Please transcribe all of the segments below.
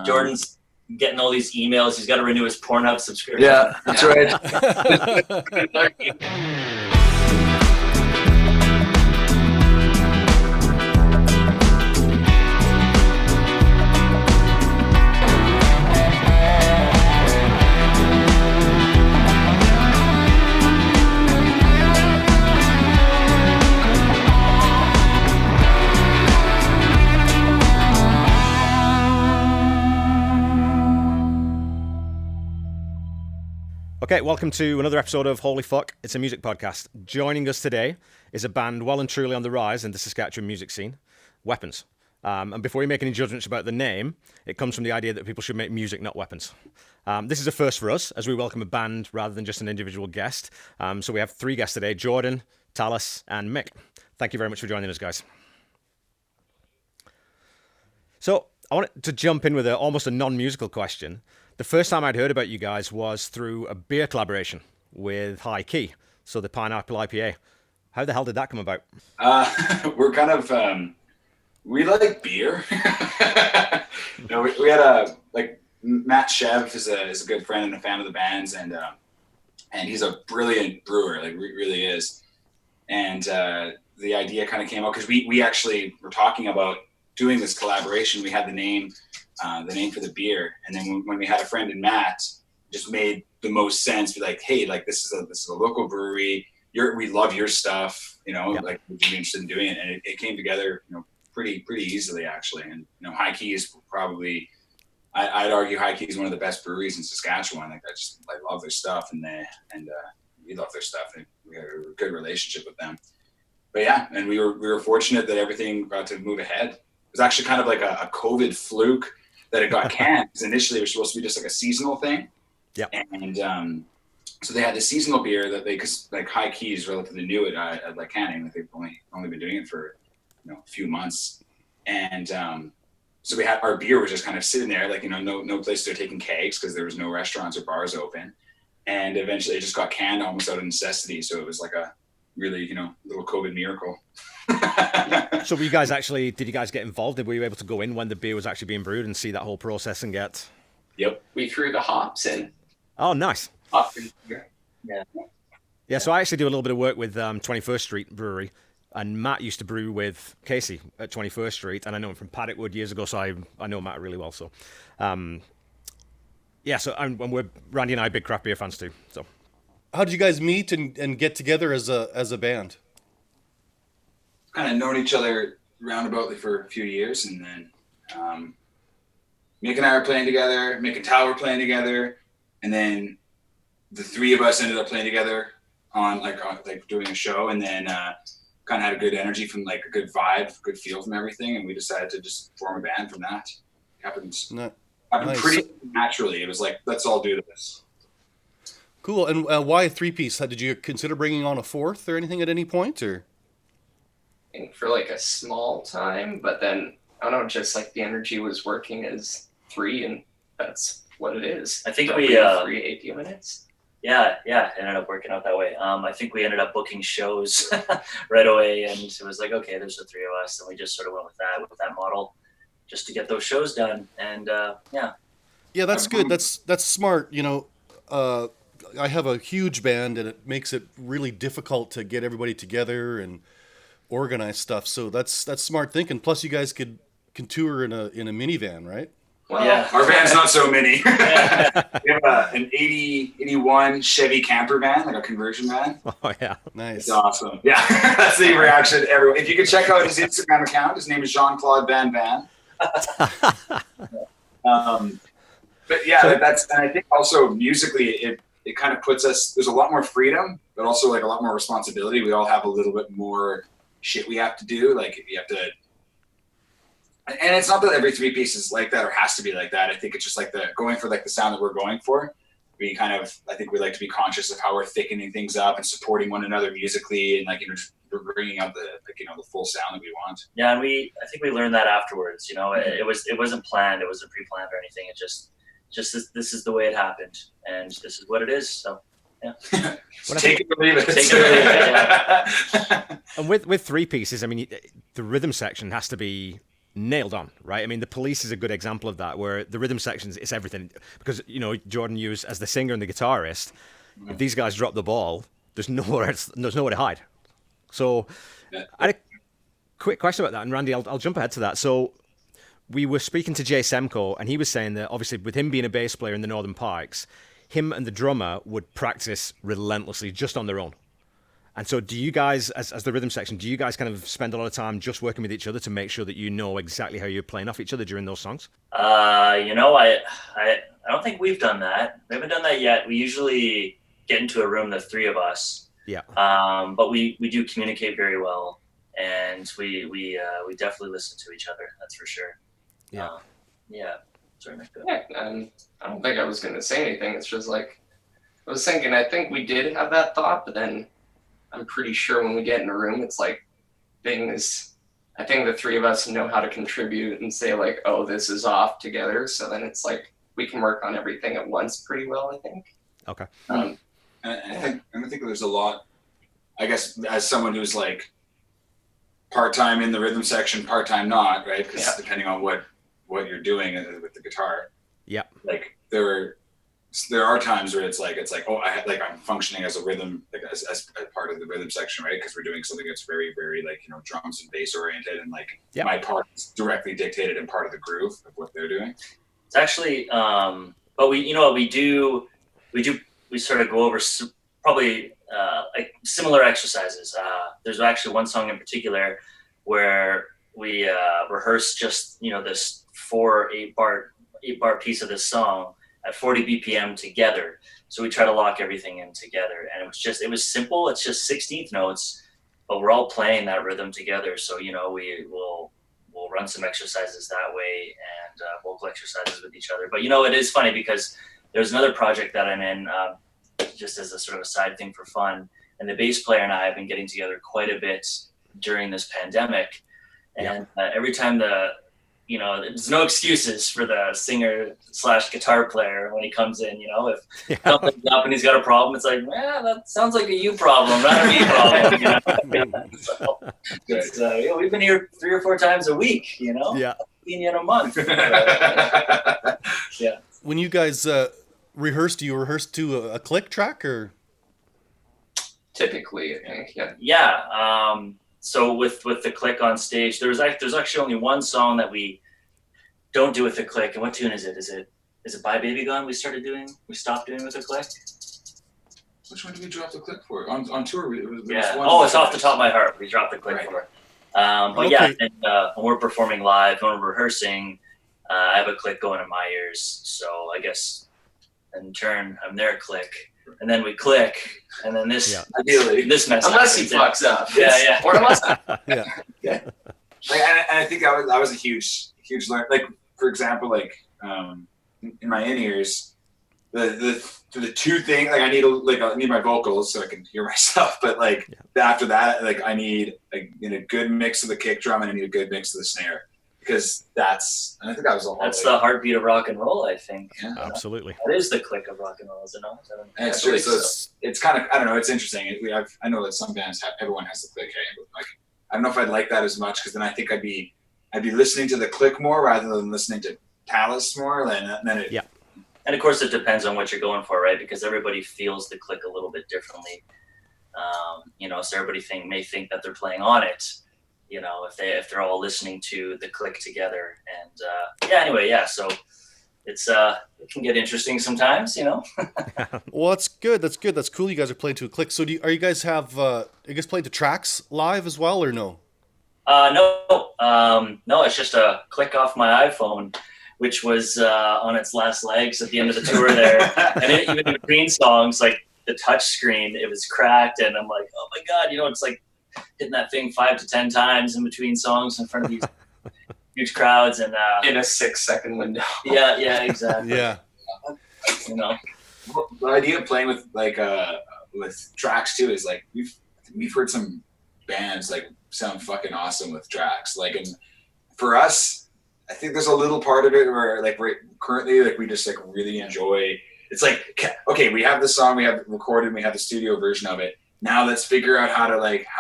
Jordan's getting all these emails. He's got to renew his Pornhub subscription. Yeah, that's right. Okay, welcome to another episode of Holy Fuck, It's a Music Podcast. Joining us today is a band well and truly on the rise in the Saskatchewan music scene, Weapons. And before you make any judgments about the name, it comes from the idea that people should make music, not weapons. This is a first for us, as we welcome a band rather than just an individual guest. So we have three guests today, Jordan, Tallus, and Mick. Thank you very much for joining us, guys. So I wanted to jump in with almost a non-musical question. The first time I'd heard about you guys was through a beer collaboration with High Key, so the Pineapple IPA. How the hell did that come about? We're kind of, we like beer. We had Matt Shev is a good friend and a fan of the band's, and he's a brilliant brewer, like really is. And the idea kind of came out because we actually were talking about doing this collaboration. We had the name for the beer, and then when we had a friend in Matt, just made the most sense. Be like, hey, like this is a local brewery. We love your stuff, Yep. Like would you be interested in doing it? And it came together, pretty easily actually. And High Key is probably, I'd argue High Key is one of the best breweries in Saskatchewan. Like I love their stuff, and we love their stuff. And we had a good relationship with them. But yeah, and we were fortunate that everything got to move ahead. It was actually kind of like a COVID fluke that it got canned, because initially it was supposed to be just like a seasonal thing. Yeah. And so they had the seasonal beer that because like High Key is relatively new at like canning. Like they've only been doing it for a few months. And so we had our beer was just kind of sitting there, like no place to taking kegs because there was no restaurants or bars open. And eventually it just got canned almost out of necessity. So it was like a really little COVID miracle. So did you guys get involved? Were you able to go in when the beer was actually being brewed and see that whole process and get? Yep. We threw the hops in. Oh, nice. Yeah. So I actually do a little bit of work with 21st Street Brewery, and Matt used to brew with Casey at 21st Street, and I know him from Paddockwood years ago, so I know Matt really well. So, Randy and I are big craft beer fans too. So, how did you guys meet and get together as a band? Kind of known each other roundaboutly for a few years, and then Mick and I were playing together, Mick and Tal were playing together, and then the three of us ended up playing together on doing a show, and then kind of had a good energy from like a good vibe, good feel from everything, and we decided to just form a band from that. Happened Nice. pretty naturally. It was like, let's all do this. Cool. And why a three-piece? Did you consider bringing on a fourth or anything at any point, or? For like a small time, but then I don't know, just like the energy was working as three, and that's what it is. I think but we 3 8 minutes. Yeah, it ended up working out that way. I think we ended up booking shows right away, and it was like, okay, there's the three of us, and we just sort of went with that model just to get those shows done. And yeah, that's good. That's smart. I have a huge band, and it makes it really difficult to get everybody together and organize stuff. So that's smart thinking. Plus, you guys can tour in a minivan, right? Well, yeah. Our van's not so mini. We have an 81 Chevy camper van, like a conversion van. Oh yeah, Nice. It's awesome. Yeah, that's the reaction to everyone. If you could check out his Instagram account, his name is Jean-Claude Van Van. But yeah, and I think also musically, it kind of puts us, there's a lot more freedom, but also like a lot more responsibility. We all have a little bit more shit we have to do. Like you have to, and it's not that every three piece is like that or has to be like that. I think it's just like going for like the sound that we're going for. We kind of, I think we like to be conscious of how we're thickening things up and supporting one another musically, and like, just we're bringing out the full sound that we want. Yeah, and I think we learned that afterwards. It wasn't planned, it wasn't pre-planned or anything. It just this is the way it happened, and this is what it is. So yeah. Take it or leave it. Take it or leave it, yeah. And with three pieces, I mean, the rhythm section has to be nailed on, right? I mean, The Police is a good example of that, where the rhythm sections, it's everything. Because, Jordan, you as the singer and the guitarist, if these guys drop the ball, there's nowhere to hide. So I had a quick question about that, and Randy, I'll jump ahead to that. So we were speaking to Jay Semko, and he was saying that obviously with him being a bass player in the Northern Pikes, him and the drummer would practice relentlessly just on their own. And so do you guys, as the rhythm section, do you guys kind of spend a lot of time just working with each other to make sure that you know exactly how you're playing off each other during those songs? I don't think we've done that. We haven't done that yet. We usually get into a room, the three of us. Yeah. But we do communicate very well, and we definitely listen to each other. That's for sure. Yeah. Yeah. Sorry, Nick. Yeah, I don't think I was going to say anything. It's just like, I was thinking, I think we did have that thought, but then I'm pretty sure when we get in a room, it's like things, I think the three of us know how to contribute and say like, oh, this is off together. So then it's like, we can work on everything at once pretty well, I think. Okay. And I think there's a lot, I guess, as someone who's like part-time in the rhythm section, part-time not, right? Because depending on what you're doing with the guitar. Yeah. Like there are times where it's like, oh, I'm functioning as a rhythm, like as part of the rhythm section, right? Because we're doing something that's very, very like, drums and bass oriented, and like my part is directly dictated and part of the groove of what they're doing. It's actually, but we sort of go over probably like similar exercises. There's actually one song in particular where we rehearse just this 8 bar piece of this song at 40 BPM together. So we try to lock everything in together, and it was simple. It's just 16th notes, but we're all playing that rhythm together. So we'll run some exercises that way, and vocal exercises with each other. But it is funny because there's another project that I'm in, just as a sort of a side thing for fun, and the bass player and I have been getting together quite a bit during this pandemic, and every time there's no excuses for the singer / guitar player when he comes in. If something's up and he's got a problem, it's like, that sounds like a you problem, not a me problem. So we've been here 3 or 4 times a week. Yeah. Seen you in a month. Yeah. When you guys rehearse, do you rehearse to a click track or? Typically, I think, yeah. Yeah. So with the click on stage, there's actually only one song that we don't do with the click. And what tune is it? Is it Bye Baby Gone? We stopped doing with the click. Which one did we drop the click for? On tour, it's off the top of my heart. We dropped the click for. But okay. When we're performing live, when we're rehearsing, I have a click going in my ears. So I guess in turn, I'm their click. And then we click, and then ideally this mess. Unless he fucks up. Yeah. Or unless. Yeah. And I think that was a huge learn. Like, for example, like in my in-ears, the two things, like I need my vocals so I can hear myself, but after that, like I need a good mix of the kick drum, and I need a good mix of the snare. Because I think that was all. That's the heartbeat of rock and roll, I think. Yeah, absolutely. That is the click of rock and roll, is it not? And it's true. So it's kind of, I don't know, it's interesting. I know that some bands everyone has the click. Hey, like I don't know if I'd like that as much, because then I think I'd be listening to the click more rather than listening to Tallus more. And of course, it depends on what you're going for, right? Because everybody feels the click a little bit differently. So everybody may think that they're playing on it. If they're all listening to the click together, and so it's it can get interesting sometimes, Well, that's good. That's cool. You guys are playing to a click. So are you guys playing to tracks live as well, or no? No, it's just a click off my iPhone, which was on its last legs at the end of the tour there, and even in between songs, like the touch screen, it was cracked, and I'm like, oh my god, it's like hitting that thing 5 to 10 times in between songs in front of these huge crowds, and in a 6-second window. Yeah, exactly. Yeah. The idea of playing with tracks too is like we've heard some bands like sound fucking awesome with tracks. Like, and for us, I think there's a little part of it where like we're currently we just really enjoy. It's like, okay, we have the song, we have it recorded, we have the studio version of it. now let's figure out how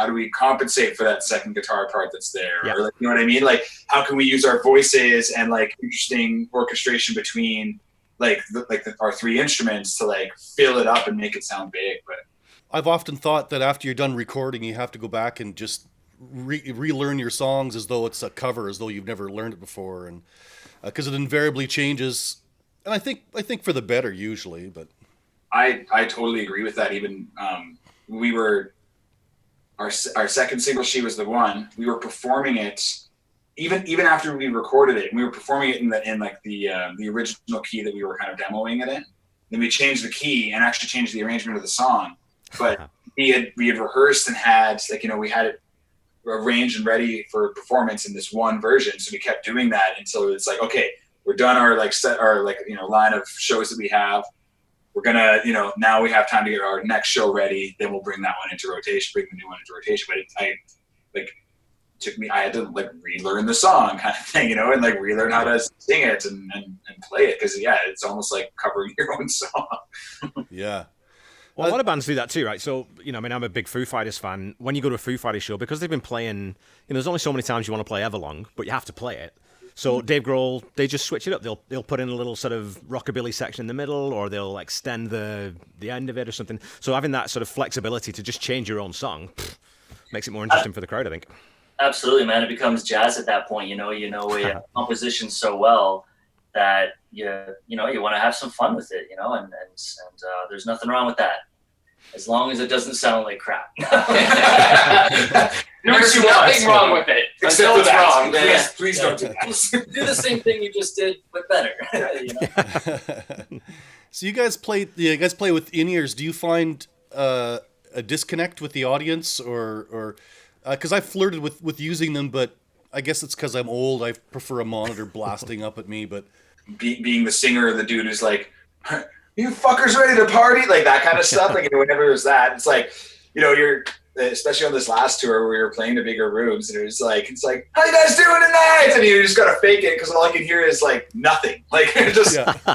do we compensate for that second guitar part that's there? Yep. Or like, you know what I mean? Like, how can we use our voices and like interesting orchestration between our three instruments to like fill it up and make it sound big? But I've often thought that after you're done recording, you have to go back and just relearn your songs as though it's a cover, as though you've never learned it before, and because it invariably changes. And I think for the better usually, but I totally agree with that. Even we were our second single, She Was the One. We were performing it even after we recorded it. And we were performing it in the original key that we were kind of demoing it in. Then we changed the key and actually changed the arrangement of the song. But we had rehearsed and had we had it arranged and ready for performance in this one version. So we kept doing that until it's like, okay, we're done our line of shows that we have. We're gonna, now we have time to get our next show ready. Then we'll bring that one into rotation, bring the new one into rotation. But I had to like relearn the song kind of thing, and like relearn how to sing it and play it. Cause it's almost like covering your own song. Yeah. Well, a lot of bands do that too, right? So, I'm a big Foo Fighters fan. When you go to a Foo Fighters show, because they've been playing, there's only so many times you want to play Everlong, but you have to play it. So Dave Grohl, they just switch it up. They'll put in a little sort of rockabilly section in the middle, or they'll extend the end of it or something. So having that sort of flexibility to just change your own song makes it more interesting for the crowd, I think. Absolutely, man. It becomes jazz at that point. You know a composition so well that you want to have some fun with it. And there's nothing wrong with that, as long as it doesn't sound like crap. There's nothing wrong with it. Except for that. Wrong. Please don't do that. Do the same thing you just did, but better. So you guys play with in-ears. Do you find a disconnect with the audience, or because I've flirted with using them, but I guess it's because I'm old. I prefer a monitor blasting up at me. But being the singer, the dude who's like, you fuckers ready to party? Like that kind of stuff. Like whenever there's that, it's like, you're, especially on this last tour where we were playing to bigger rooms, and it's like, how you guys doing tonight? And you just gotta fake it because all I can hear is like nothing. Like just I see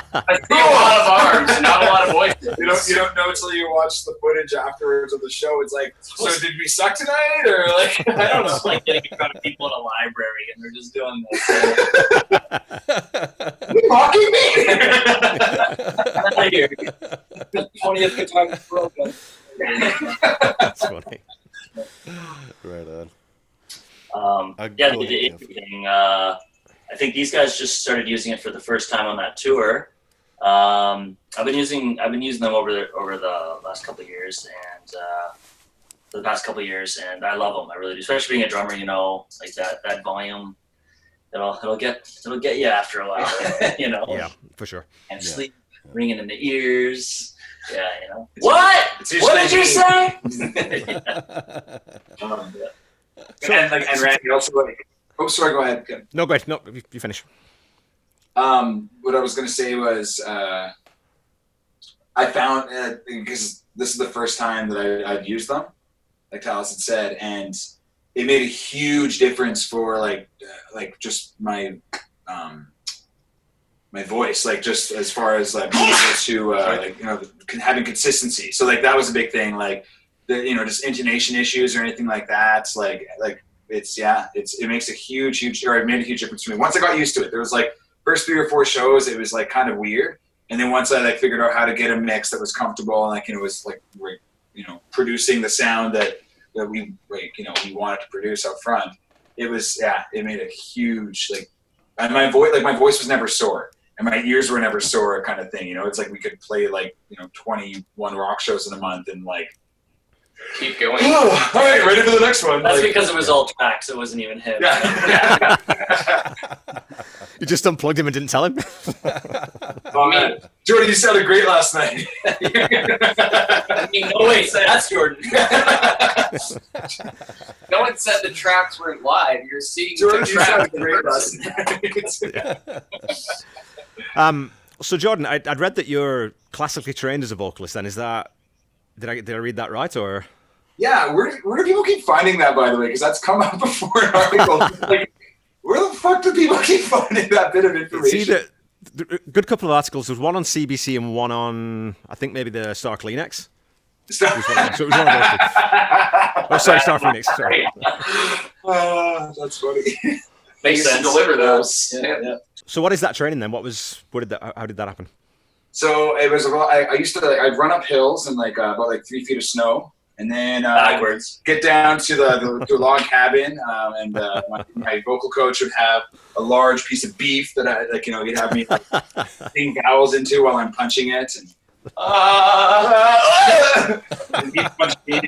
a lot of arms, not a lot of voices. You don't know until you watch the footage afterwards of the show. It's like, so did we suck tonight? Or like, I don't know, like getting in front of people in a library and they're just doing this. You mocking me? 20th guitar broken. That's funny. Right on. I think these guys just started using it for the first time on that tour. I've been using them over the last couple of years, and I love them. I really do. Especially being a drummer, like that volume. It'll get you after a while. Yeah, for sure. And sleep ringing in the ears. Yeah, What did you say? And Randy also sorry, go ahead. No, go ahead. No, you finish. What I was going to say was, I found, because this is the first time that I've used them, like Tallus had said, and it made a huge difference for like just my voice, like just as far as like being able to having consistency. So like that was a big thing, like just intonation issues or anything like that. Like it makes a huge or it made a huge difference for me. Once I got used to it, there was like first 3 or 4 shows, it was like kind of weird. And then once I like figured out how to get a mix that was comfortable, and it was like producing the sound that we we wanted to produce up front, it was it made a huge and my voice was never sore. And my ears were never sore, kind of thing. It's like we could play 21 rock shows in a month and keep going. Oh, all right, ready for the next one. That's because it was all tracks. It wasn't even him. Yeah. You just unplugged him and didn't tell him? Oh, man. Jordan, you sounded great last night. No way, that's Jordan. No one said the tracks weren't live. You're seeing Jordan, the tracks. Great last night. So Jordan, I'd read that you're classically trained as a vocalist. Then did I read that right, or? Yeah, where do people keep finding that, by the way? Because that's come up before in articles. Where the fuck do people keep finding that bit of information? See, a good couple of articles. There's one on CBC and one on, I think maybe the Star Kleenex. So it was one of those two. Oh, sorry, Star Phoenix. Sorry. That's funny. They used to deliver those. Yeah. So what is that training then? How did that happen? So it was I used to I'd run up hills in like about like 3 feet of snow, and then Backwards. get down to the log cabin, and my vocal coach would have a large piece of beef that I like, he'd have me sing vowels into while I'm punching it, and and he'd punch me.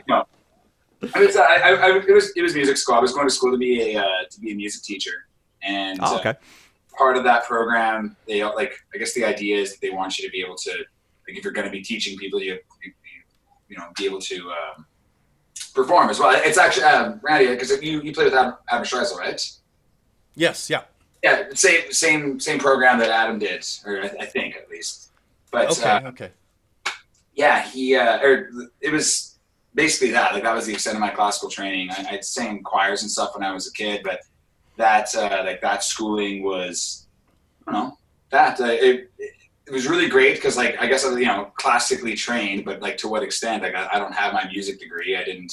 It was music school. I was going to school to be a music teacher, and okay. Part of that program, they I guess the idea is that they want you to be able to, like, if you're going to be teaching people, you be able to perform as well. It's actually Randy, because you played with Adam Streisel, right? Yes. Yeah. Yeah, same program that Adam did, or I think at least. But okay. Yeah, it was basically that. Like, that was the extent of my classical training. I'd sang choirs and stuff when I was a kid, but that that schooling was, I don't know, it was really great because, like, I guess classically trained, but like to what extent? Like, I don't have my music degree. I didn't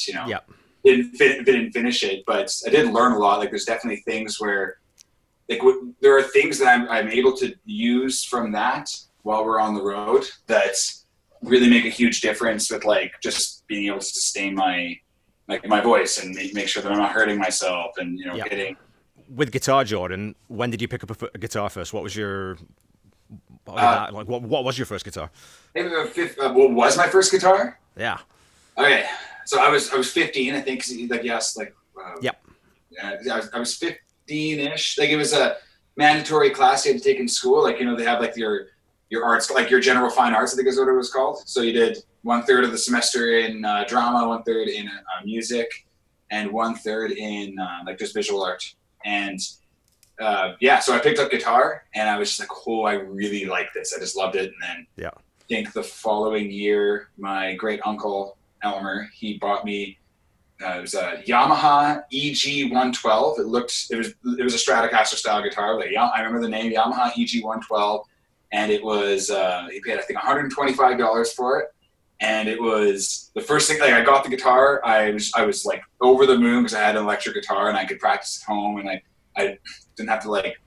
didn't finish it, but I did learn a lot. Like, there's definitely things where, like, there are things that I'm able to use from that while we're on the road that really make a huge difference with, like, just being able to sustain my voice and make sure that I'm not hurting myself and getting. With guitar, Jordan, when did you pick up a guitar first? What was your what was your first guitar? Maybe what was my first guitar? Yeah. Okay, so I was 15, I think. Yep. Yeah, I was 15-ish. Like, it was a mandatory class you had to take in school. Like, they have like your arts, like your general fine arts, I think is what it was called. So you did 1/3 of the semester in drama, 1/3 in music, and 1/3 in like just visual art. And so I picked up guitar, and I was just like, oh, I really like this. I just loved it. And then I think the following year, my great uncle Elmer, he bought me it was a Yamaha EG112. It was a Stratocaster style guitar. But I remember the name, Yamaha EG112, and it was he paid, I think, $125 for it. And it was the first thing, like, I got the guitar, I was like over the moon because I had an electric guitar and I could practice at home, and I didn't have to like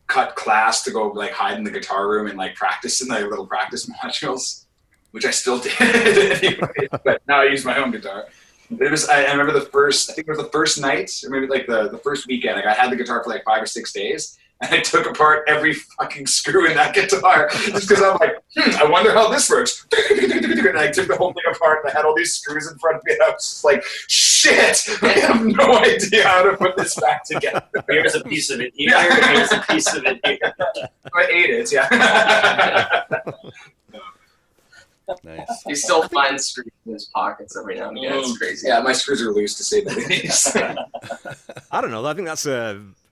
cut class to go like hide in the guitar room and like practice in the little practice modules, which I still did anyway, but now I use my own guitar. It was, I remember I think it was the first night, or maybe like the first weekend, like I had the guitar for like 5 or 6 days. And I took apart every fucking screw in that guitar just because I'm like, I wonder how this works. And I took the whole thing apart, and I had all these screws in front of me, and I was just like, shit, I have no idea how to put this back together. Here's a piece of it here, here's a piece of it here. I ate it, yeah. Nice. He still finds screws in his pockets every now and again. It's crazy. Yeah, my screws are loose, to say the least. I don't know. I think that's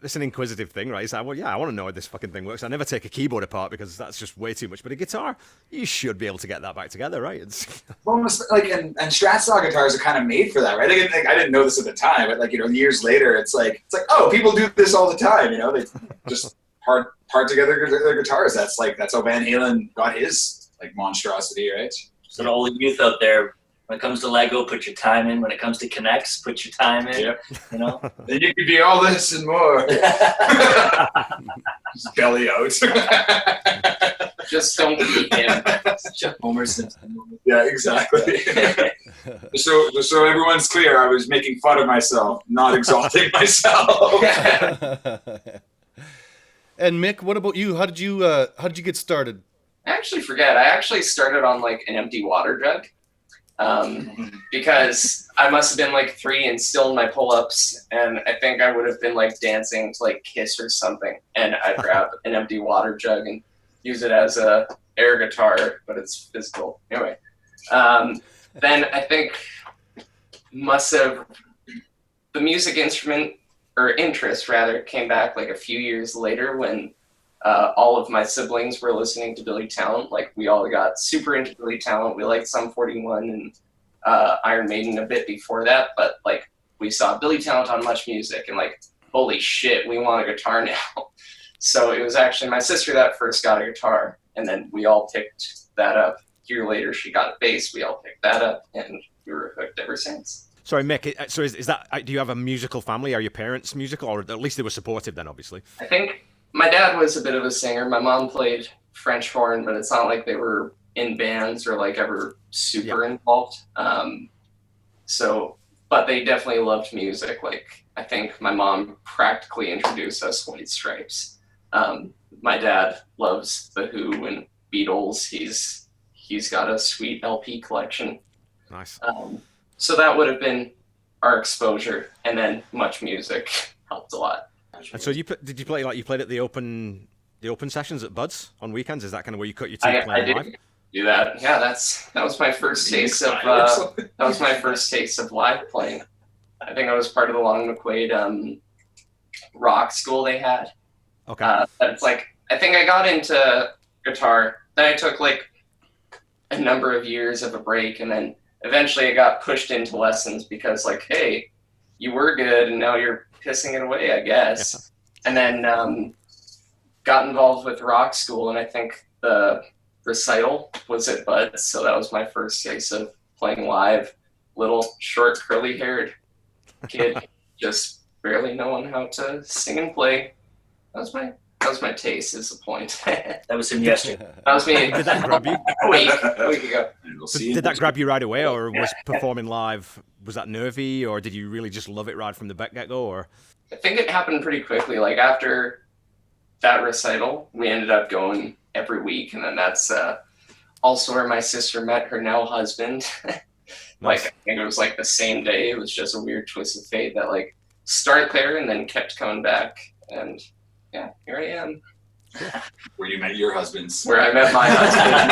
it's an inquisitive thing, right? It's like, well, yeah, I want to know how this fucking thing works. I never take a keyboard apart because that's just way too much. But a guitar, you should be able to get that back together, right? It's almost like, and Strat style guitars are kind of made for that, right? Like, I didn't know this at the time, but like, years later, it's like, oh, people do this all the time, they just part together their guitars. That's how Van Halen got his like monstrosity, right? So all the youth out there, when it comes to Lego, put your time in. When it comes to Connects, put your time in. Yep. Then you could be all this and more. Just belly out. Just don't beat him. Jeff Homer Simpson. Yeah, exactly. So everyone's clear, I was making fun of myself, not exalting myself. And Mick, what about you? How did you get started? I actually forget. I actually started on like an empty water jug. Because I must have been like 3 and still in my pull-ups, and I think I would have been like dancing to like Kiss or something, and I'd grab an empty water jug and use it as a air guitar, but it's physical. Anyway, then I think the music instrument, or interest rather, came back like a few years later when all of my siblings were listening to Billy Talent. Like, we all got super into Billy Talent. We liked Sum 41 and Iron Maiden a bit before that, but like, we saw Billy Talent on Much Music and like, holy shit, we want a guitar now. So it was actually my sister that first got a guitar, and then we all picked that up. year later, she got a bass. We all picked that up, and we were hooked ever since. Sorry, Mick. So is that? Do you have a musical family? Are your parents musical, or at least they were supportive then? Obviously. I think my dad was a bit of a singer. My mom played French horn, but it's not like they were in bands or like ever super involved. But they definitely loved music. Like, I think my mom practically introduced us White Stripes. My dad loves The Who and Beatles. He's got a sweet LP collection. Nice. So that would have been our exposure, and then much music helped a lot. And so did you play, like, you played at the open sessions at Bud's on weekends? Is that kind of where you cut your teeth playing live? I did do that. Yeah, that was my first taste of live playing. I think I was part of the Long McQuade rock school they had. Okay. It's like, I think I got into guitar. Then I took like a number of years of a break, and then eventually I got pushed into lessons because, like, hey, you were good and now you're pissing it away, I guess. Yeah. And then got involved with rock school, and I think the recital was at Bud's, so that was my first taste of playing live. Little short curly haired kid, just barely knowing how to sing and play. That was my taste, is the point. That was him yesterday. That was me. Did that grab you? a week ago. Did that grab you right away, or was performing live, was that nervy, or did you really just love it right from the get-go? Or I think it happened pretty quickly. Like, after that recital, we ended up going every week, and then that's also where my sister met her now husband. Like, I think it was like the same day. It was just a weird twist of fate that, like, started there and then kept coming back, and yeah, here I am. Where you met your husbands. Where I met my husband.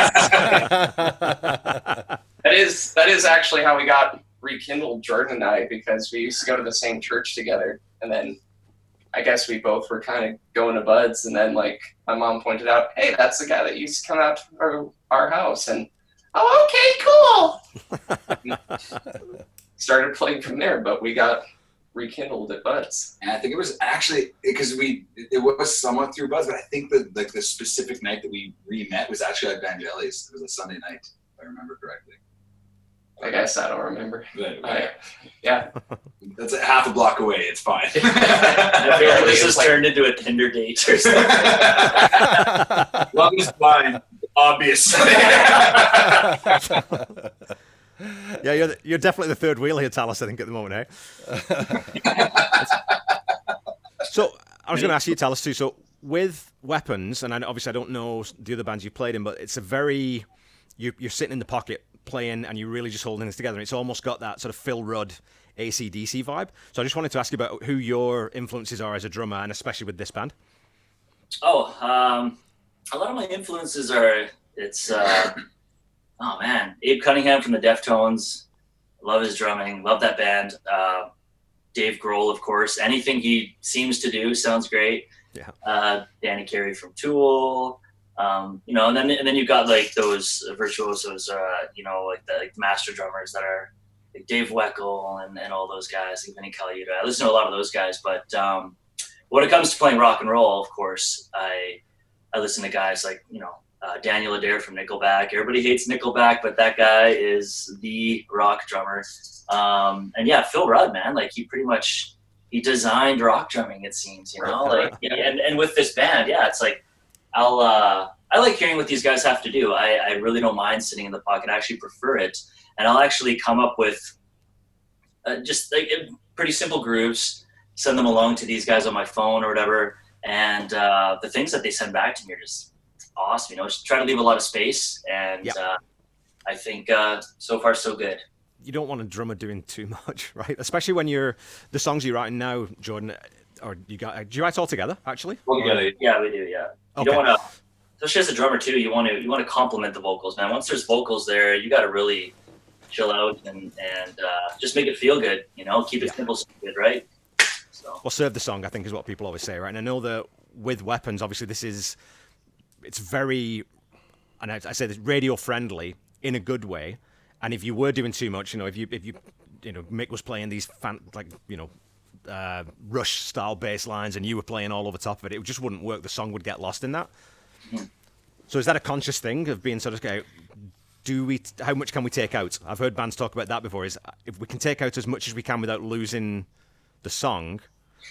That is actually how we got rekindled, Jordan and I, because we used to go to the same church together, and then I guess we both were kind of going to Bud's, and then, like, my mom pointed out, hey, that's the guy that used to come out to our house, and oh, okay, cool. Started playing from there, but we got rekindled at Bud's. And I think it was actually because it was somewhat through Bud's, but I think that, like, the specific night that we re-met was actually at Vangelis. It was a Sunday night, if I remember correctly. I guess I don't remember. Yeah. That's a half a block away. It's fine. Apparently this has turned into a Tinder date or something. Love is blind, obviously. Yeah, you're definitely the third wheel here, Tallus, I think, at the moment, eh? So I was going to ask you, Tallus, too. So with Weapons, and obviously I don't know the other bands you played in, but it's a very, you're sitting in the pocket playing and you're really just holding this together. It's almost got that sort of Phil Rudd AC/DC vibe. So I just wanted to ask you about who your influences are as a drummer, and especially with this band. Oh, a lot of my influences are, oh man, Abe Cunningham from the Deftones. Love his drumming. Love that band. Dave Grohl, of course. Anything he seems to do sounds great. Yeah. Danny Carey from Tool. And then you've got, like, those virtuosos. Like the master drummers that are like Dave Weckl and all those guys. Like Vinny Colaiuta. I listen to a lot of those guys. But when it comes to playing rock and roll, of course, I listen to guys like Daniel Adair from Nickleback. Everybody hates Nickleback, but that guy is the rock drummer. And yeah, Phil Rudd, man, like he designed rock drumming, it seems, like, and with this band, yeah, it's like, I like hearing what these guys have to do. I really don't mind sitting in the pocket. I actually prefer it. And I'll actually come up with just like pretty simple grooves, send them along to these guys on my phone or whatever. And the things that they send back to me are just awesome. Just try to leave a lot of space, and I think so far so good. You don't want a drummer doing too much, right? Especially when the songs you're writing now, Jordan, or do you write all together actually? Yeah, we do. Yeah. You don't want to, especially as a drummer too. You want to complement the vocals, man. Once there's vocals there, you got to really chill out and just make it feel good. Keep it simple, good, right? So. Well, serve the song, I think, is what people always say, right? And I know that with Weapons, obviously, it's very, and I say this, radio friendly in a good way. And if you were doing too much, if you Mick was playing these Rush style bass lines and you were playing all over top of it, it just wouldn't work. The song would get lost in that. Mm-hmm. So is that a conscious thing of being sort of how much can we take out? I've heard bands talk about that before. Is if we can take out as much as we can without losing the song,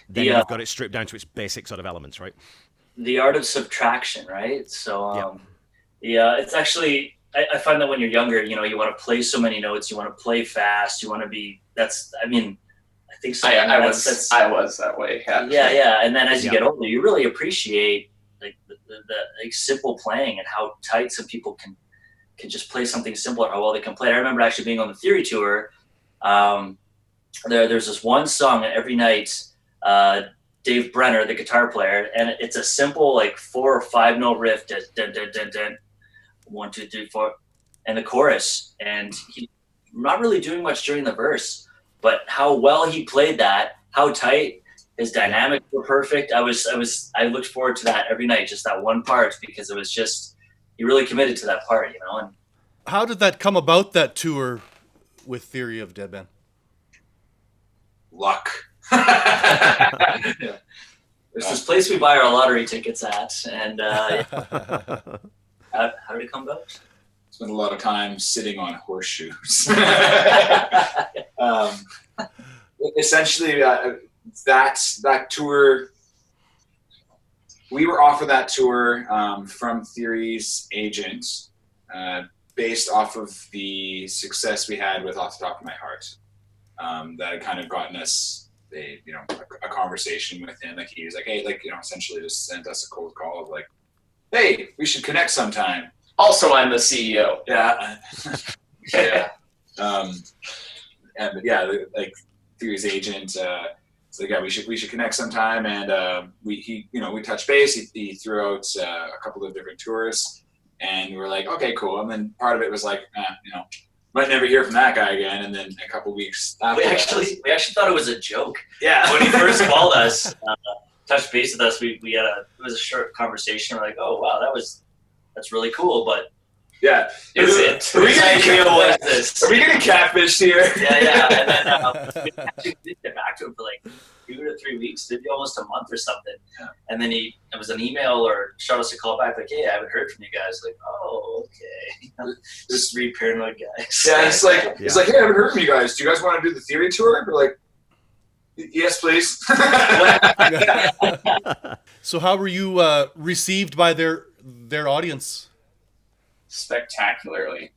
then we've got it stripped down to its basic sort of elements, right? The art of subtraction, right? So it's actually, I find that when you're younger, you want to play so many notes, you want to play fast, you want to be. I think so. I was that way. Yeah. And then as you get older, you really appreciate like the like simple playing and how tight some people can just play something simple or how well they can play. I remember actually being on the Theory tour. There's this one song every night, Dave Brenner, the guitar player, and it's a simple like 4 or 5 note riff, dun, dun, dun, dun, dun, 1, 2, 3, 4, and the chorus. And he's not really doing much during the verse, but how well he played that, how tight, his dynamics were perfect. I looked forward to that every night, just that one part, because it was just, he really committed to that part, And how did that come about, that tour with Theory of Dead Man? Luck. There's this place we buy our lottery tickets at, and how did it come about? Spent a lot of time sitting on horseshoes. Essentially, that tour, we were offered that tour from Theory's agent, based off of the success we had with Off the Top of My Heart. That had kind of gotten us a conversation with him. Like he was like, hey, essentially just sent us a cold call of like, hey, we should connect sometime. Also, I'm the CEO. Yeah. Yeah. Like Theory's agent, so yeah, we should connect sometime. And we touched base. He threw out a couple of different tours, and we were like, okay, cool. And then part of it was like, might never hear from that guy again. And then a couple weeks after we actually thought it was a joke. Yeah. When he first called us, touched base with us, we had it was a short conversation. We're like, oh wow, that's really cool, but yeah, is it? Are we getting catfished here? Yeah. And then we actually didn't get back to him for like 2 to 3 weeks, maybe almost a month or something. Yeah. And then it was an email or shot us a call back like, hey, I haven't heard from you guys. Like, oh, okay. Just 3 paranoid guys. Yeah, it's like, hey, I haven't heard from you guys. Do you guys want to do the Theory tour? We're like, yes, please. So how were you received by their audience? Spectacularly.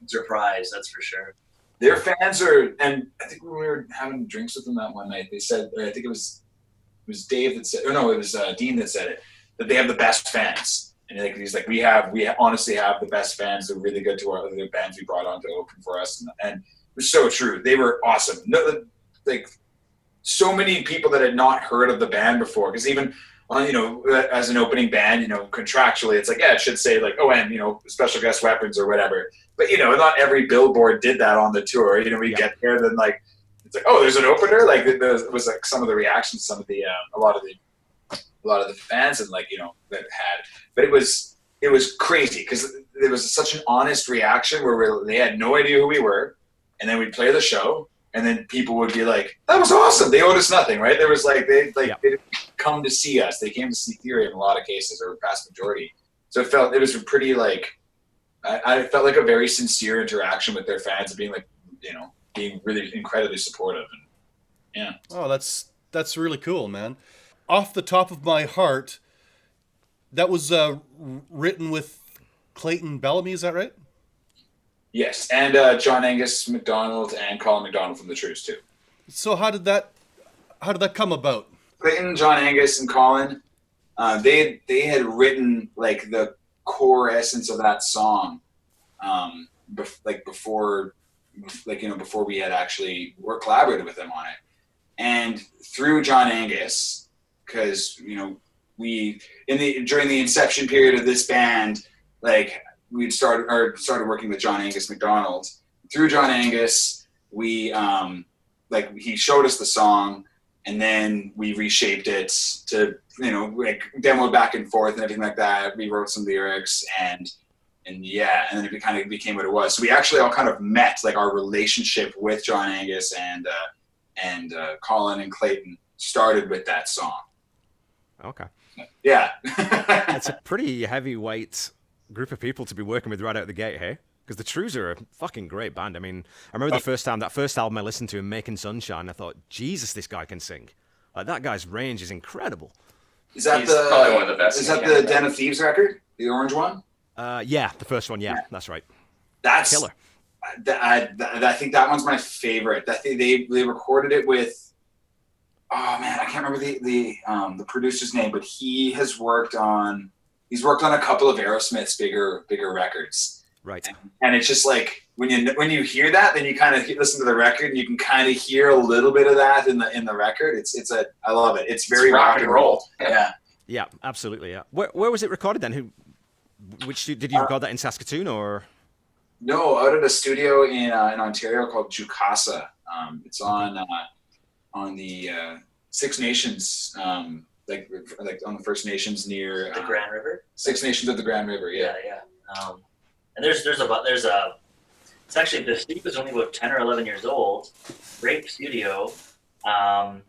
Surprise, that's for sure. Their fans are, and I think when we were having drinks with them that one night, they said, I think it was Dave that said, or no, it was Dean that said it, that they have the best fans. And he's like, we honestly have the best fans. They're really good to our other bands we brought on to open for us. And it was so true. They were awesome. No, like so many people that had not heard of the band before, because even as an opening band, contractually, it's like, yeah, it should say like, oh, and, special guest weapons or whatever. But, not every billboard did that on the tour. We get there, then like, it's like, oh, there's an opener. Like it was like some of the reactions, some of the, a lot of the fans and like, that had, but it was crazy because there was such an honest reaction where they had no idea who we were. And then we'd play the show. And then people would be like, that was awesome. They owed us nothing, right? There was like, they didn't come to see us. They came to see Theory in a lot of cases, or vast majority. So it was a pretty like, I felt like a very sincere interaction with their fans and being like, being really incredibly supportive. And yeah. Oh, that's really cool, man. Off the Top of My Heart, that was written with Clayton Bellamy, is that right? Yes, and John Angus MacDonald and Colin MacDonald from The Truth too. So how did that come about? Clayton, John Angus, and Colin, they had written like the core essence of that song, before we had actually collaborated with them on it, and through John Angus, because during the inception period of this band, like. We'd started working with John Angus MacDonald. Through John Angus, we he showed us the song, and then we reshaped it to demoed back and forth and everything like that. We wrote some lyrics and then it kind of became what it was. So we actually all kind of met, like our relationship with John Angus and Colin and Clayton started with that song. Okay. Yeah. It's a pretty heavyweight group of people to be working with right out the gate, hey? Because the Trues are a fucking great band. I mean, I remember that first album I listened to, Making Sunshine, I thought, Jesus, this guy can sing. Like, that guy's range is incredible. Is that He's probably one of the best. Is that the Den of Thieves record? The orange one? Yeah, the first one, yeah, that's right. That's killer. I think that one's my favorite. I think they recorded it with, oh man, I can't remember the producer's name, but he's worked on a couple of Aerosmith's bigger records. Right. And it's just like when you hear that, then you kind of listen to the record and you can kind of hear a little bit of that in the record. I love it. It's very rock and roll. Yeah. Yeah, absolutely. Yeah. Where was it recorded then? Did you record that in Saskatoon or? No, out at a studio in Ontario called Jukasa. It's on the Six Nations, like on the First Nations near the Grand River. Six Nations of the Grand River. Yeah. And there's it's actually, the studio is only about 10 or 11 years old. Great studio. And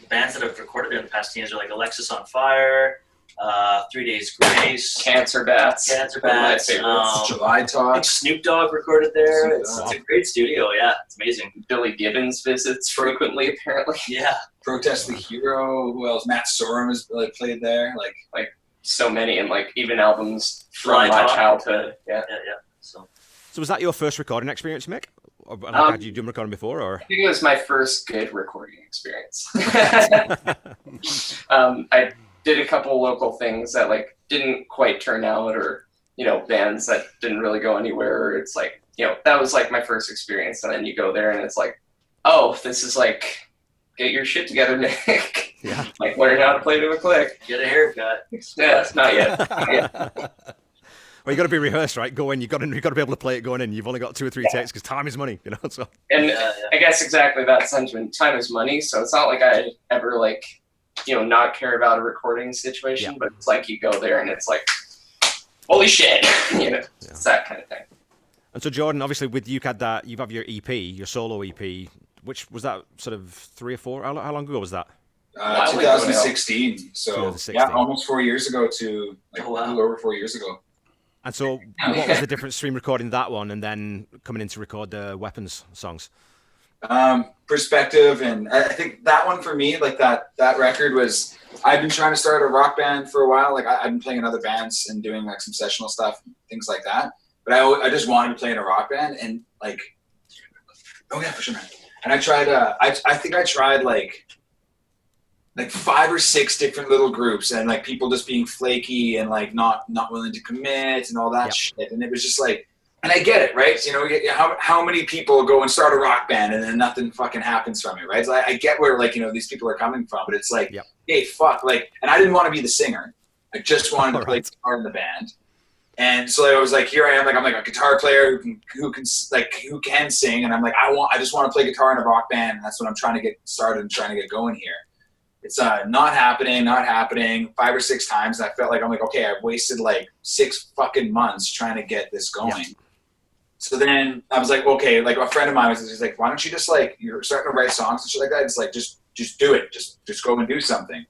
bands that have recorded there in the past 10 years are like Alexis on Fire, 3 Days Grace, Cancer Bats. July I Talk. think Snoop Dogg recorded there. It's Wow. a great studio. Yeah, it's amazing. Billy Gibbons visits frequently, apparently. Yeah. Protest the Hero. Who else? Matt Sorum has played there. Like So many, and like even albums from July my Talk. childhood. Yeah. Yeah. So So was that your first recording experience, Mick? Or had you done recording before? Or I think it was my first good recording experience. I did a couple local things that like didn't quite turn out, or bands that didn't really go anywhere. It's like that was like my first experience, and then you go there and it's like, oh, this is like, get your shit together, Nick. Yeah. Like learn how to play to a click. get a haircut. Yeah, not yet. Well, you got to be rehearsed, right? Go in. You got to be able to play it going in. You've only got 2 or 3 takes because time is money, So And Yeah. I guess exactly that sentiment. Time is money, so it's not like I ever like, not care about a recording situation, but it's like you go there and it's like, holy shit, it's that kind of thing. And so, Jordan, obviously, with you have your EP, your solo EP, which was that sort of 3 or 4? How long ago was that? 2016. So 2016. yeah, almost 4 years ago to like Oh, wow. a little over 4 years ago. And so, what was the difference between recording that one and then coming in to record the Weapons songs? Perspective, and I think that one for me, like that record was, I've been trying to start a rock band for a while. Like I've been playing in other bands and doing like some sessional stuff, things like that. But I just wanted to play in a rock band, and like, oh yeah, for sure, man. And I tried, I think I tried like 5 or 6 different little groups, and like people just being flaky and like not willing to commit and all that shit. And it was just like, and I get it, right? How many people go and start a rock band and then nothing fucking happens from it, right? So I get where like, these people are coming from, but it's like, hey, fuck, like, and I didn't want to be the singer. I just wanted to play guitar in the band. And so I was like, here I am, like I'm like a guitar player who can sing, and I'm like, I just want to play guitar in a rock band, and that's what I'm trying to get started and trying to get going here. It's not happening 5 or 6 times. And I felt like, I'm like, okay, I've wasted like 6 fucking months trying to get this going. Yeah. So then I was like, okay, like a friend of mine was like, why don't you just like, you're starting to write songs and shit like that. It's like, just do it. Just go and do something.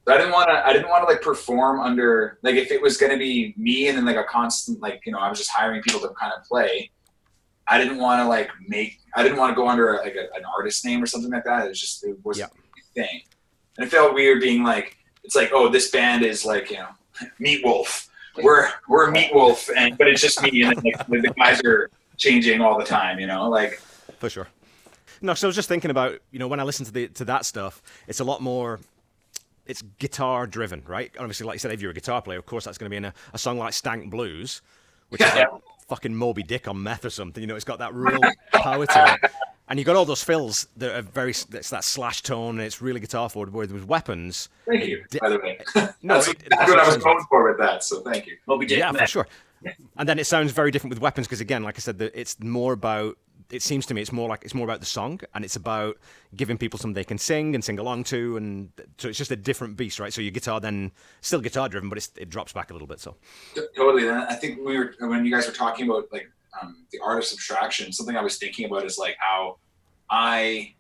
But I didn't want to like perform under, like if it was going to be me and then like a constant, like, I was just hiring people to kind of play. I didn't want to go under like an artist name or something like that. It wasn't a thing. And it felt weird being like, it's like, oh, this band is like, Meat Wolf. We're a Meat Wolf, but it's just me, and then like the guys are changing all the time, like. For sure. No, so I was just thinking about, when I listen to that stuff, it's a lot more, it's guitar driven, right? Obviously, like you said, if you're a guitar player, of course that's going to be in a song like Stank Blues, which is like fucking Moby Dick on meth or something. It's got that real power to it. And you've got all those fills that are it's that slash tone, and it's really guitar forward. Whereas with Weapons, thank you, by the way. No, that's what I was going for with that. So thank you. Moby Dick, yeah, for sure. And then it sounds very different with Weapons because, again, like I said, it's more about. It seems to me it's more about the song, and it's about giving people something they can sing and sing along to, and so it's just a different beast, right? So your guitar then still guitar driven, but it drops back a little bit. So totally. And I think when you guys were talking about like the art of subtraction, something I was thinking about is like how I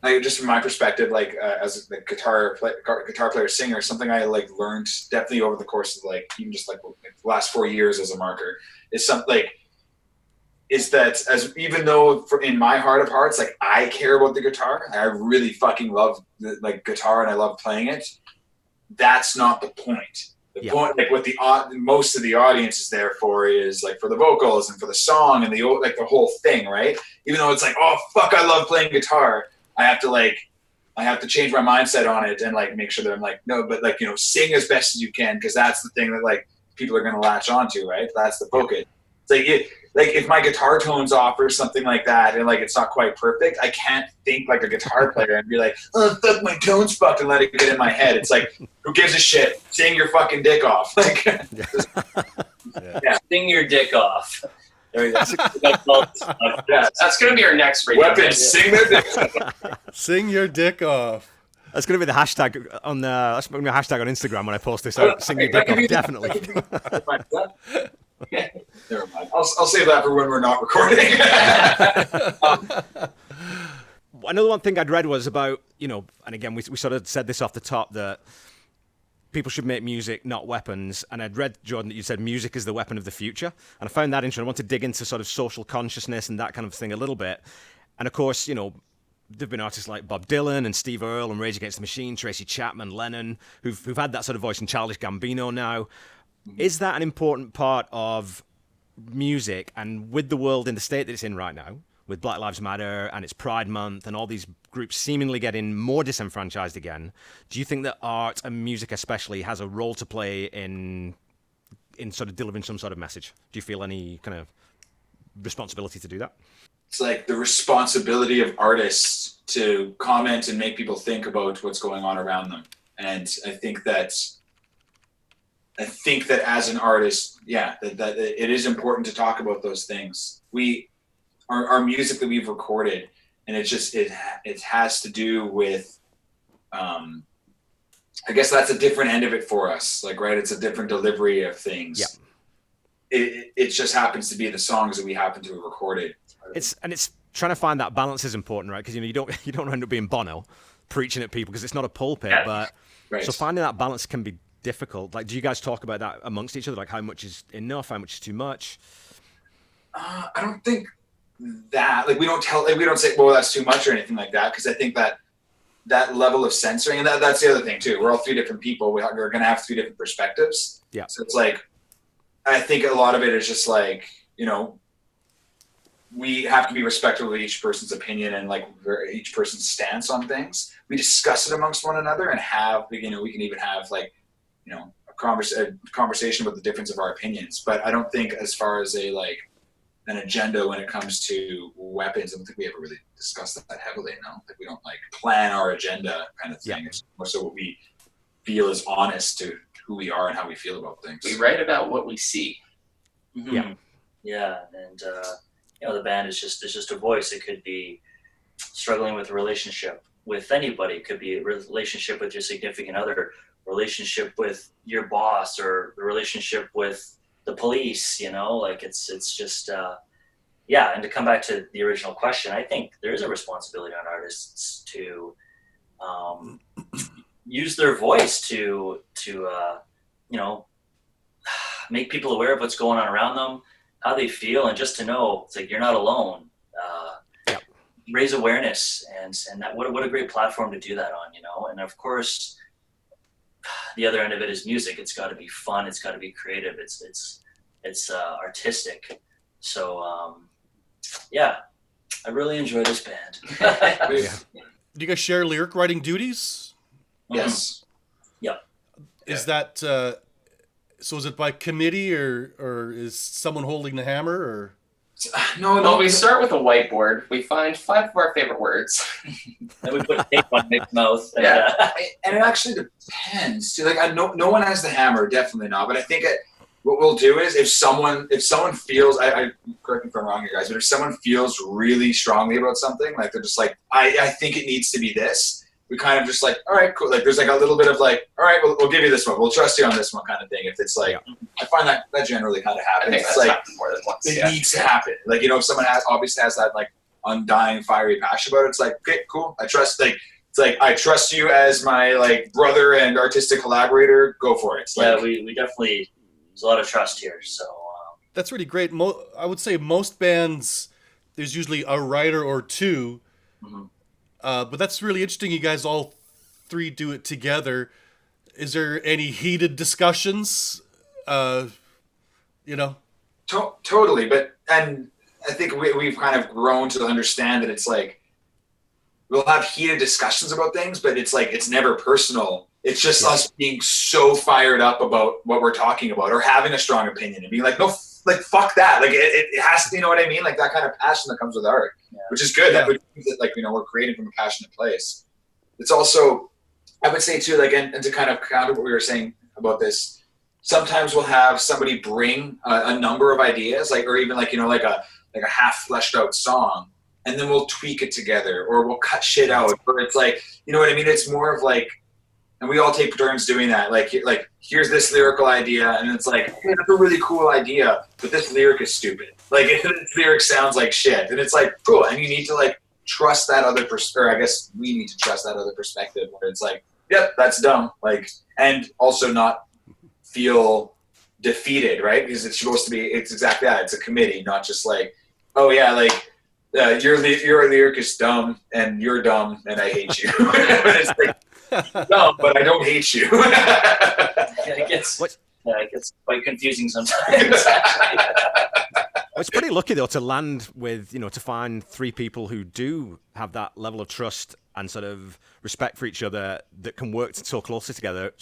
like just from my perspective, like as a guitar player, singer, something I like learned definitely over the course of like even just like the last 4 years as a marker is is that as even though in my heart of hearts, like I care about the guitar, I really fucking love like guitar and I love playing it. That's not the point. The point, like what most of the audience is there for is like for the vocals and for the song and the whole thing, right? Even though it's like, oh fuck, I love playing guitar. I have to change my mindset on it and like make sure that I'm like, no, but like, you know, sing as best as you can because that's the thing that like people are going to latch onto, right? That's the focus. It's like if my guitar tone's off or something like that and like it's not quite perfect, I can't think like a guitar player and be like, oh fuck, my tone's fucked and let it get in my head. It's like, who gives a shit? Sing your fucking dick off. Like, sing your dick off. There we go. That's going to be our next radio. Weapons, sing their dicks off. Sing your dick off. That's going to be the hashtag on that's going to be a hashtag on Instagram when I post this out. Sing your dick off, definitely. Never mind. I'll save that for when we're not recording. Another one thing I'd read was about, you know, and again, we sort of said this off the top, that people should make music, not weapons. And I'd read, Jordan, that you said music is the weapon of the future. And I found that interesting. I want to dig into sort of social consciousness and that kind of thing a little bit. And of course, you know, there've been artists like Bob Dylan and Steve Earle and Rage Against the Machine, Tracy Chapman, Lennon, who've had that sort of voice, and Childish Gambino now. Is that an important part of music? And with the world in the state that it's in right now, with Black Lives Matter and it's Pride Month and all these groups seemingly getting more disenfranchised again, do you think that art and music especially has a role to play in sort of delivering some sort of message? Do you feel any kind of responsibility to do that? It's like the responsibility of artists to comment and make people think about what's going on around them. And I think that as an artist, that it is important to talk about those things. Our music that we've recorded, and it has to do with, I guess that's a different end of it for us. Like, right, it's a different delivery of things. Yeah. It just happens to be the songs that we happen to have recorded. It's trying to find that balance is important, right? Because you don't end up being Bono preaching at people because it's not a pulpit, but right. So finding that balance can be difficult. Like, do you guys talk about that amongst each other? Like, how much is enough? How much is too much? I don't think that, like, we don't say, well, that's too much or anything like that. Cause I think that level of censoring, and that's the other thing too. We're all three different people. We're going to have three different perspectives. Yeah. So it's like, I think a lot of it is just like, you know, we have to be respectful of each person's opinion and like each person's stance on things. We discuss it amongst one another and have, you know, we can even have like, you know, a conversation about the difference of our opinions. But I don't think as far as an agenda when it comes to weapons, I don't think we ever really discussed that heavily. No, like we don't like plan our agenda kind of thing. Yeah. It's more so what we feel is honest to who we are and how we feel about things. We write about what we see. Mm-hmm. Yeah. Yeah. And, you know, the band is just a voice. It could be struggling with a relationship with anybody. It could be a relationship with your significant other, relationship with your boss, or the relationship with the police, you know, like it's just, and to come back to the original question, I think there is a responsibility on artists to use their voice to you know, make people aware of what's going on around them, how they feel, and just to know it's like you're not alone. Raise awareness, and that what a great platform to do that on, you know. And of course, the other end of it is music. It's got to be fun. It's got to be creative. It's artistic. So I really enjoy this band. Do you guys share lyric writing duties? Yes. Yep. Is that so? Is it by committee, or is someone holding the hammer? Or no. We start with a whiteboard. We find 5 of our favorite words. And we put tape on Nick's mouth. And, and it actually depends too. Like, no one has the hammer, definitely not. But I think what we'll do is if someone feels, I correct me if I'm wrong here, guys, but if someone feels really strongly about something, like they're just like, I think it needs to be this. We kind of just like, all right, cool. Like, there's like a little bit of like, all right, we'll give you this one. We'll trust you on this one kind of thing. If it's like, I find that generally kind of happens. I think it's that's like, happened more than once. it needs to happen. Like, you know, if someone obviously has that like undying, fiery passion about it, it's like, okay, cool. I trust, like, it's like, I trust you as my like brother and artistic collaborator. Go for it. It's yeah, like, we definitely, there's a lot of trust here. So That's really great. I would say most bands, there's usually a writer or two, but that's really interesting. You guys all three do it together. Is there any heated discussions? Totally. But, and I think we've kind of grown to understand that it's like, we'll have heated discussions about things, but it's like, it's never personal. It's just us being so fired up about what we're talking about, or having a strong opinion and being like, no, like, fuck that. Like, it has to, you know what I mean? Like, that kind of passion that comes with art, which is good. That like, you know, we're creating from a passionate place. It's also, I would say too, like, and to kind of counter what we were saying about this, sometimes we'll have somebody bring a number of ideas, like, or even like, you know, like a half fleshed out song, and then we'll tweak it together, or we'll cut shit out, or it's like, you know what I mean? It's more of like, and we all take turns doing that. Like here's this lyrical idea, and it's like, hey, that's a really cool idea, but this lyric is stupid. Like, this lyric sounds like shit, and it's like, cool. And you need to like trust that other or I guess we need to trust that other perspective, where it's like, yep, that's dumb. Like, and also not feel defeated, right? Because it's supposed to be, it's exactly that. It's a committee, not just like, oh yeah, like, your lyric is dumb, and you're dumb, and I hate you. It's like, dumb, but I don't hate you. it gets quite confusing sometimes. It's pretty lucky though to land with, you know, to find three people who do have that level of trust and sort of respect for each other that can work so closely together.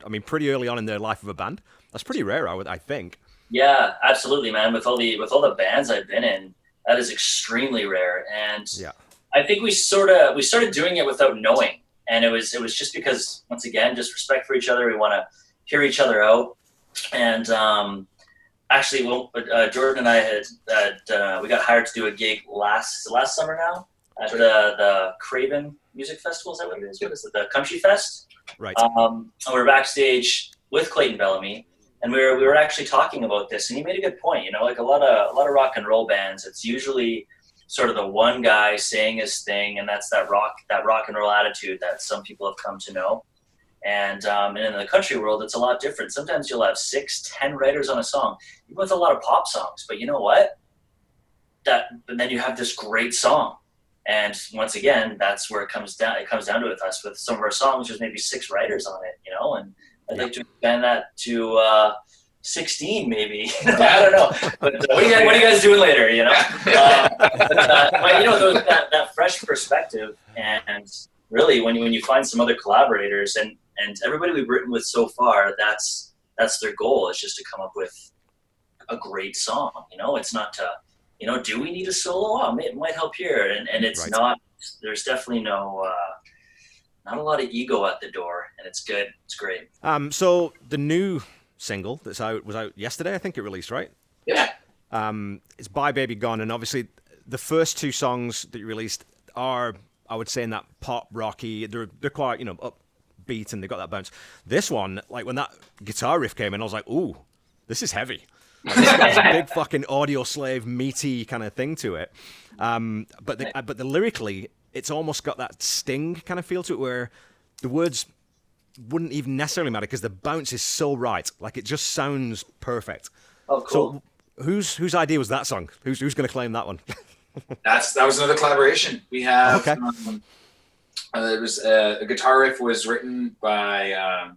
I mean, pretty early on in the life of a band. That's pretty rare, I think. Yeah, absolutely, man. With all the bands I've been in, that is extremely rare. And I think we started doing it without knowing. And it was just because, once again, just respect for each other. We want to hear each other out. And actually, Jordan and I we got hired to do a gig last summer now at the Craven Music Festival. Is that what it is? What is it? The Country Fest. Right. And we were backstage with Clayton Bellamy, and we were actually talking about this. And he made a good point. You know, like a lot of rock and roll bands, it's usually sort of the one guy saying his thing, and that's that rock and roll attitude that some people have come to know. And in the country world, it's a lot different. Sometimes you'll have 6-10 writers on a song, even with a lot of pop songs. But you know what? But then you have this great song. And once again, that's where it comes down to with us. With some of our songs, there's maybe 6 writers on it, you know, and I'd like to expand that to 16 maybe. I don't know. But what are you guys doing later, you know? But you know, that fresh perspective, and really when you find some other collaborators, and everybody we've written with so far, that's their goal, is just to come up with a great song. You know, it's not to, you know, do we need a solo? Oh, it might help here. And it's not, there's definitely not a lot of ego at the door, and it's good. It's great. So the new single was out yesterday, I think it released, right? Yeah. It's Bye Baby Gone, and obviously the first 2 songs that you released are, I would say, in that pop rocky, they're quite, you know, upbeat, and they got that bounce. This one, like when that guitar riff came in, I was like, ooh, this is heavy. Like, this got a big fucking audio slave, meaty kind of thing to it. But the lyrically, it's almost got that sting kind of feel to it, where the words wouldn't even necessarily matter because the bounce is so right. Like, it just sounds perfect. Oh, cool. So whose idea was that song? Who's going to claim that one? That was another collaboration. We have, okay. It was a guitar riff was written by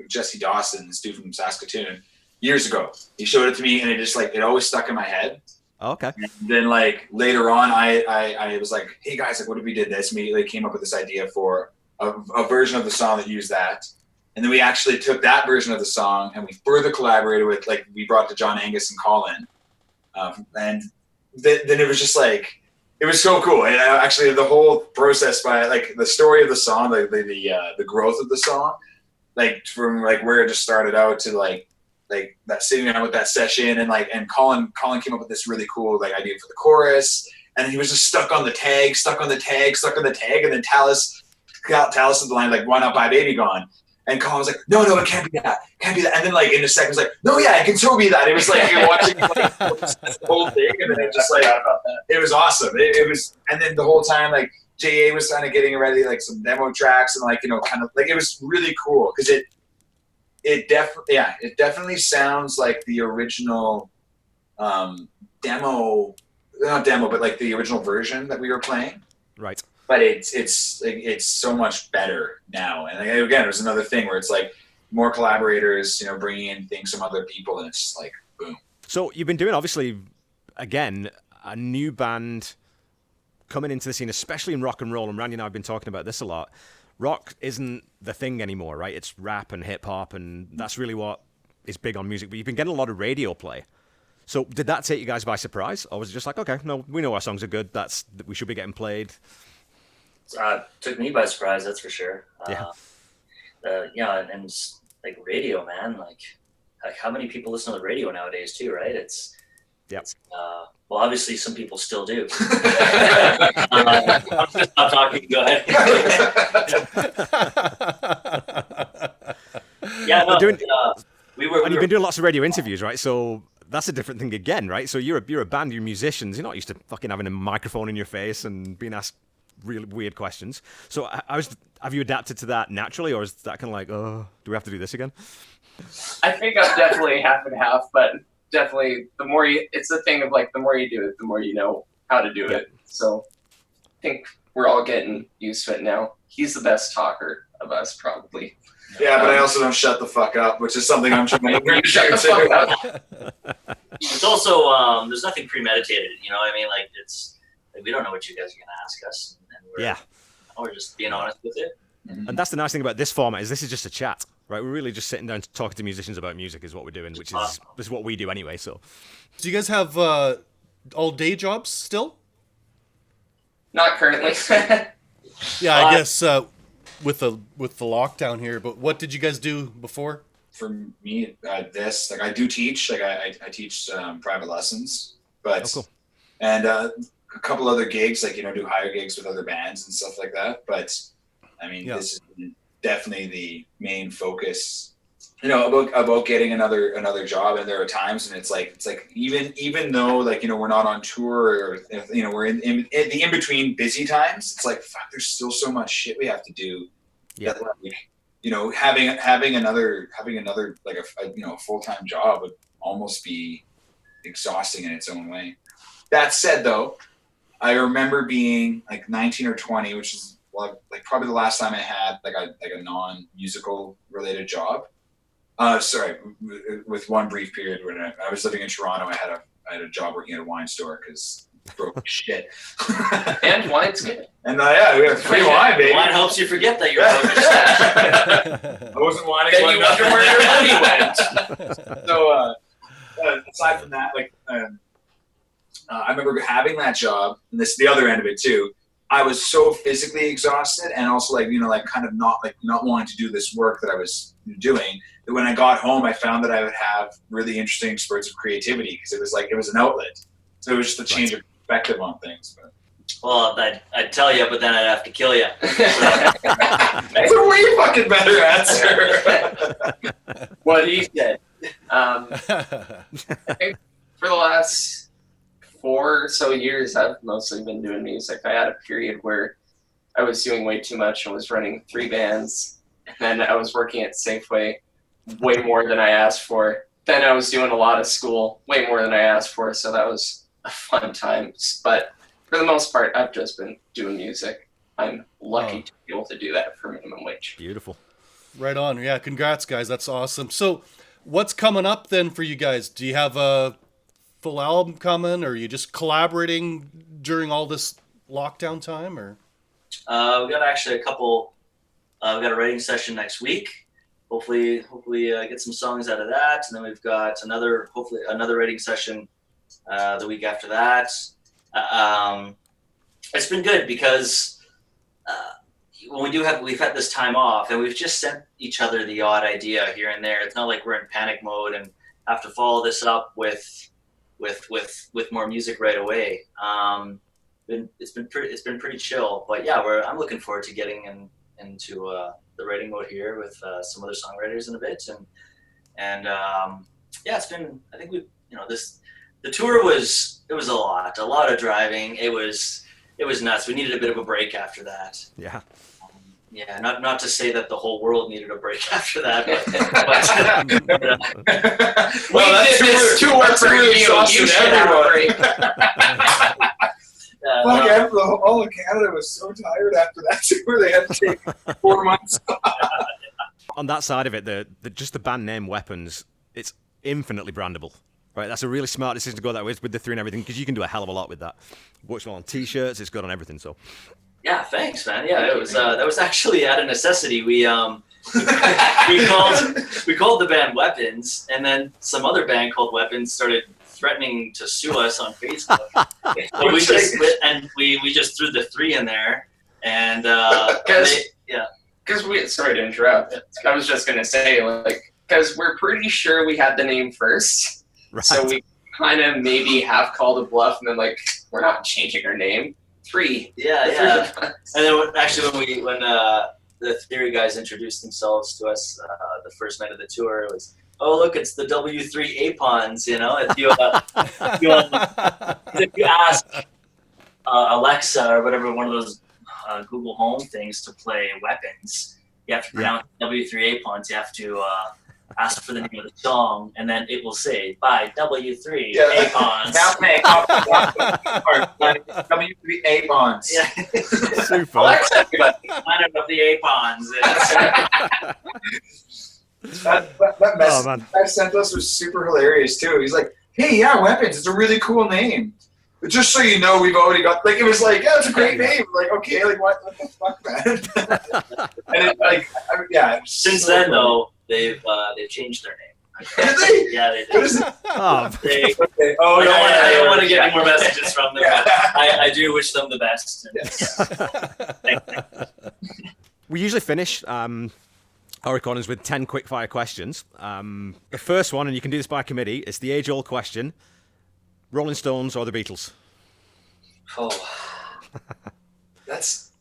Jesse Dawson, this dude from Saskatoon, years ago. He showed it to me, and it always stuck in my head. Okay. And then like later on, I was like, hey guys, like, what if we did this? Immediately came up with this idea for a version of the song that used that. And then we actually took that version of the song and we further collaborated with, like, we brought to John Angus and Colin. And then it was just like, it was so cool. And actually the whole process, by like the story of the song, the growth of the song, like from like where it just started out to like that sitting down with that session, and Colin came up with this really cool like idea for the chorus, and then he was just stuck on the tag, and then Tallus at the line, like, why not Bye Baby Gone? And Colin was like, no, it can't be that. Can't be that. And then like in a second, was like, no, yeah, it can totally be that. It was like you're watching like the whole thing, and then it just like it was awesome. It was, and then the whole time like JA was kind of getting ready like some demo tracks and like kind of like it was really cool because it definitely sounds like the original demo, not demo, but like the original version that we were playing. Right. But it's so much better now. And again, there's another thing where it's like more collaborators, bringing in things from other people, and it's just like boom. So you've been doing, obviously, again, a new band coming into the scene, especially in rock and roll. And Randy and I have been talking about this a lot. Rock isn't the thing anymore, right? It's rap and hip hop, and that's really what is big on music. But you've been getting a lot of radio play. So did that take you guys by surprise, or was it just like, okay, no, we know our songs are good. We should be getting played. Took me by surprise, that's for sure. Yeah. And like radio, man, like how many people listen to the radio nowadays too, right? It's well, obviously some people still do. I'm talking, go ahead. Yeah, no, and you've been doing lots of radio interviews, right? So that's a different thing again, right? So you're a band, you're musicians, you're not used to fucking having a microphone in your face and being asked really weird questions. So have you adapted to that naturally, or is that kind of like, oh, do we have to do this again? I think I'm definitely half and half, but definitely it's the thing of like, the more you do it, the more you know how to do it. So I think we're all getting used to it now. He's the best talker of us, probably. Yeah, but I also don't shut the fuck up, which is something I'm trying to learn. Shut the fuck up. It's also, there's nothing premeditated, you know what I mean? Like, it's, like, we don't know what you guys are going to ask us. And we're just being honest with it. And that's the nice thing about this format, is this is just a chat, right? We're really just sitting down talking to musicians about music is what we're doing, which is what we do anyway. So, do you guys have all day jobs still? Not currently. Yeah, I guess with the lockdown here. But what did you guys do before? For me, this like I do teach. Like I teach private lessons, but cool. And a couple other gigs, like do higher gigs with other bands and stuff like that. But I mean, this is definitely the main focus. About getting another job. And there are times when it's like even though like we're not on tour, or we're in the in between busy times, it's like fuck, there's still so much shit we have to do. Yeah. That, like, having another like a full-time job would almost be exhausting in its own way. That said, though, I remember being like 19 or 20, which is like probably the last time I had like a non-musical related job. With one brief period when I was living in Toronto, I had a job working at a wine store because broke shit. And wine's good. And we have free wine, baby. Wine helps you forget that you're broke shit. I wasn't whining. Then you wonder where your money went. So aside from that, like I remember having that job, and this is the other end of it too. I was so physically exhausted, and also like kind of not wanting to do this work that I was doing. That when I got home, I found that I would have really interesting spurts of creativity because it was an outlet. So it was just a change of perspective on things. But. Well, I'd tell you, but then I'd have to kill you. That's a way fucking better answer. What he said. I think for the last 4 or so years, I've mostly been doing music. I had a period where I was doing way too much. I was running 3 bands, and then I was working at Safeway way more than I asked for. Then I was doing a lot of school, way more than I asked for, so that was a fun time. But for the most part, I've just been doing music. I'm lucky to be able to do that for minimum wage. Beautiful. Right on. Yeah, congrats, guys. That's awesome. So what's coming up then for you guys? Do you have a full album coming, or are you just collaborating during all this lockdown time? Or we got actually a couple. We got a writing session next week. Hopefully, get some songs out of that, and then we've got another writing session the week after that. It's been good because when we've had this time off, and we've just sent each other the odd idea here and there. It's not like we're in panic mode and have to follow this up with more music right away. It's been pretty chill, but yeah, I'm looking forward to getting and into the writing mode here with some other songwriters in a bit, and yeah, it's been. I think the tour was a lot of driving. It was nuts. We needed a bit of a break after that. Yeah. Yeah, not to say that the whole world needed a break after that, but we did this tour for you. You should have a break. All of Canada was so tired after that tour, they had to take 4 months. On that side of it, just the band name Weapons, it's infinitely brandable. Right, that's a really smart decision to go that way with the 3 and everything, because you can do a hell of a lot with that. Works well on T-shirts, it's good on everything. So. Yeah, thanks, man. Yeah, it was that was actually out of necessity. We called the band Weapons, and then some other band called Weapons started threatening to sue us on Facebook. So we just threw the 3 in there, and because we sorry to interrupt. I was just gonna say because we're pretty sure we had the name first, right. So we kind of maybe have called a bluff, and then we're not changing our name. 3. Yeah. And then when the Theory guys introduced themselves to us the first night of the tour, it was, oh look, it's the W3APONS. You know, if you ask Alexa or whatever, one of those Google Home things to play Weapons, you have to pronounce W3APONS. You have to ask for the name of the song, and then it will say by W3APONS. W3APONS. Yeah. Super. Alexa, planet of the APONS. That message that sent us was super hilarious too. He's like, "Hey, yeah, Weapons. It's a really cool name. But just so you know, we've already got it was like, yeah, it's a great name. Like, okay, what the fuck, man?" And Since then, though, they've changed their name. Did they? Yeah, they did. What is it? Okay. I don't want to get any more messages from them. But I do wish them the best. We usually finish our recordings with 10 quick-fire questions. The first one, and you can do this by committee, it's the age-old question: Rolling Stones or the Beatles? Oh, it's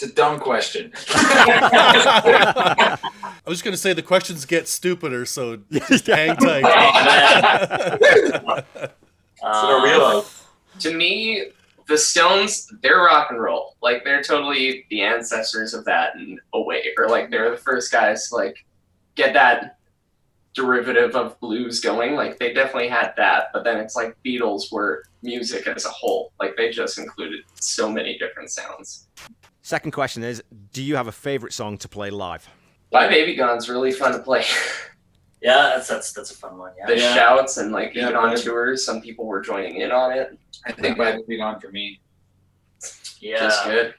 a dumb question. I was going to say the questions get stupider, so just hang tight. To me, the Stones, they're rock and roll. They're totally the ancestors of that in a way. Or they're the first guys to get that derivative of blues going. They definitely had that, but then it's Beatles were music as a whole. They just included so many different sounds. Second question is, do you have a favorite song to play live? My Baby Gone's really fun to play. Yeah, that's a fun one. Yeah. The shouts and even on tours, some people were joining in on it. I think My Baby Gone for me. Yeah, just good.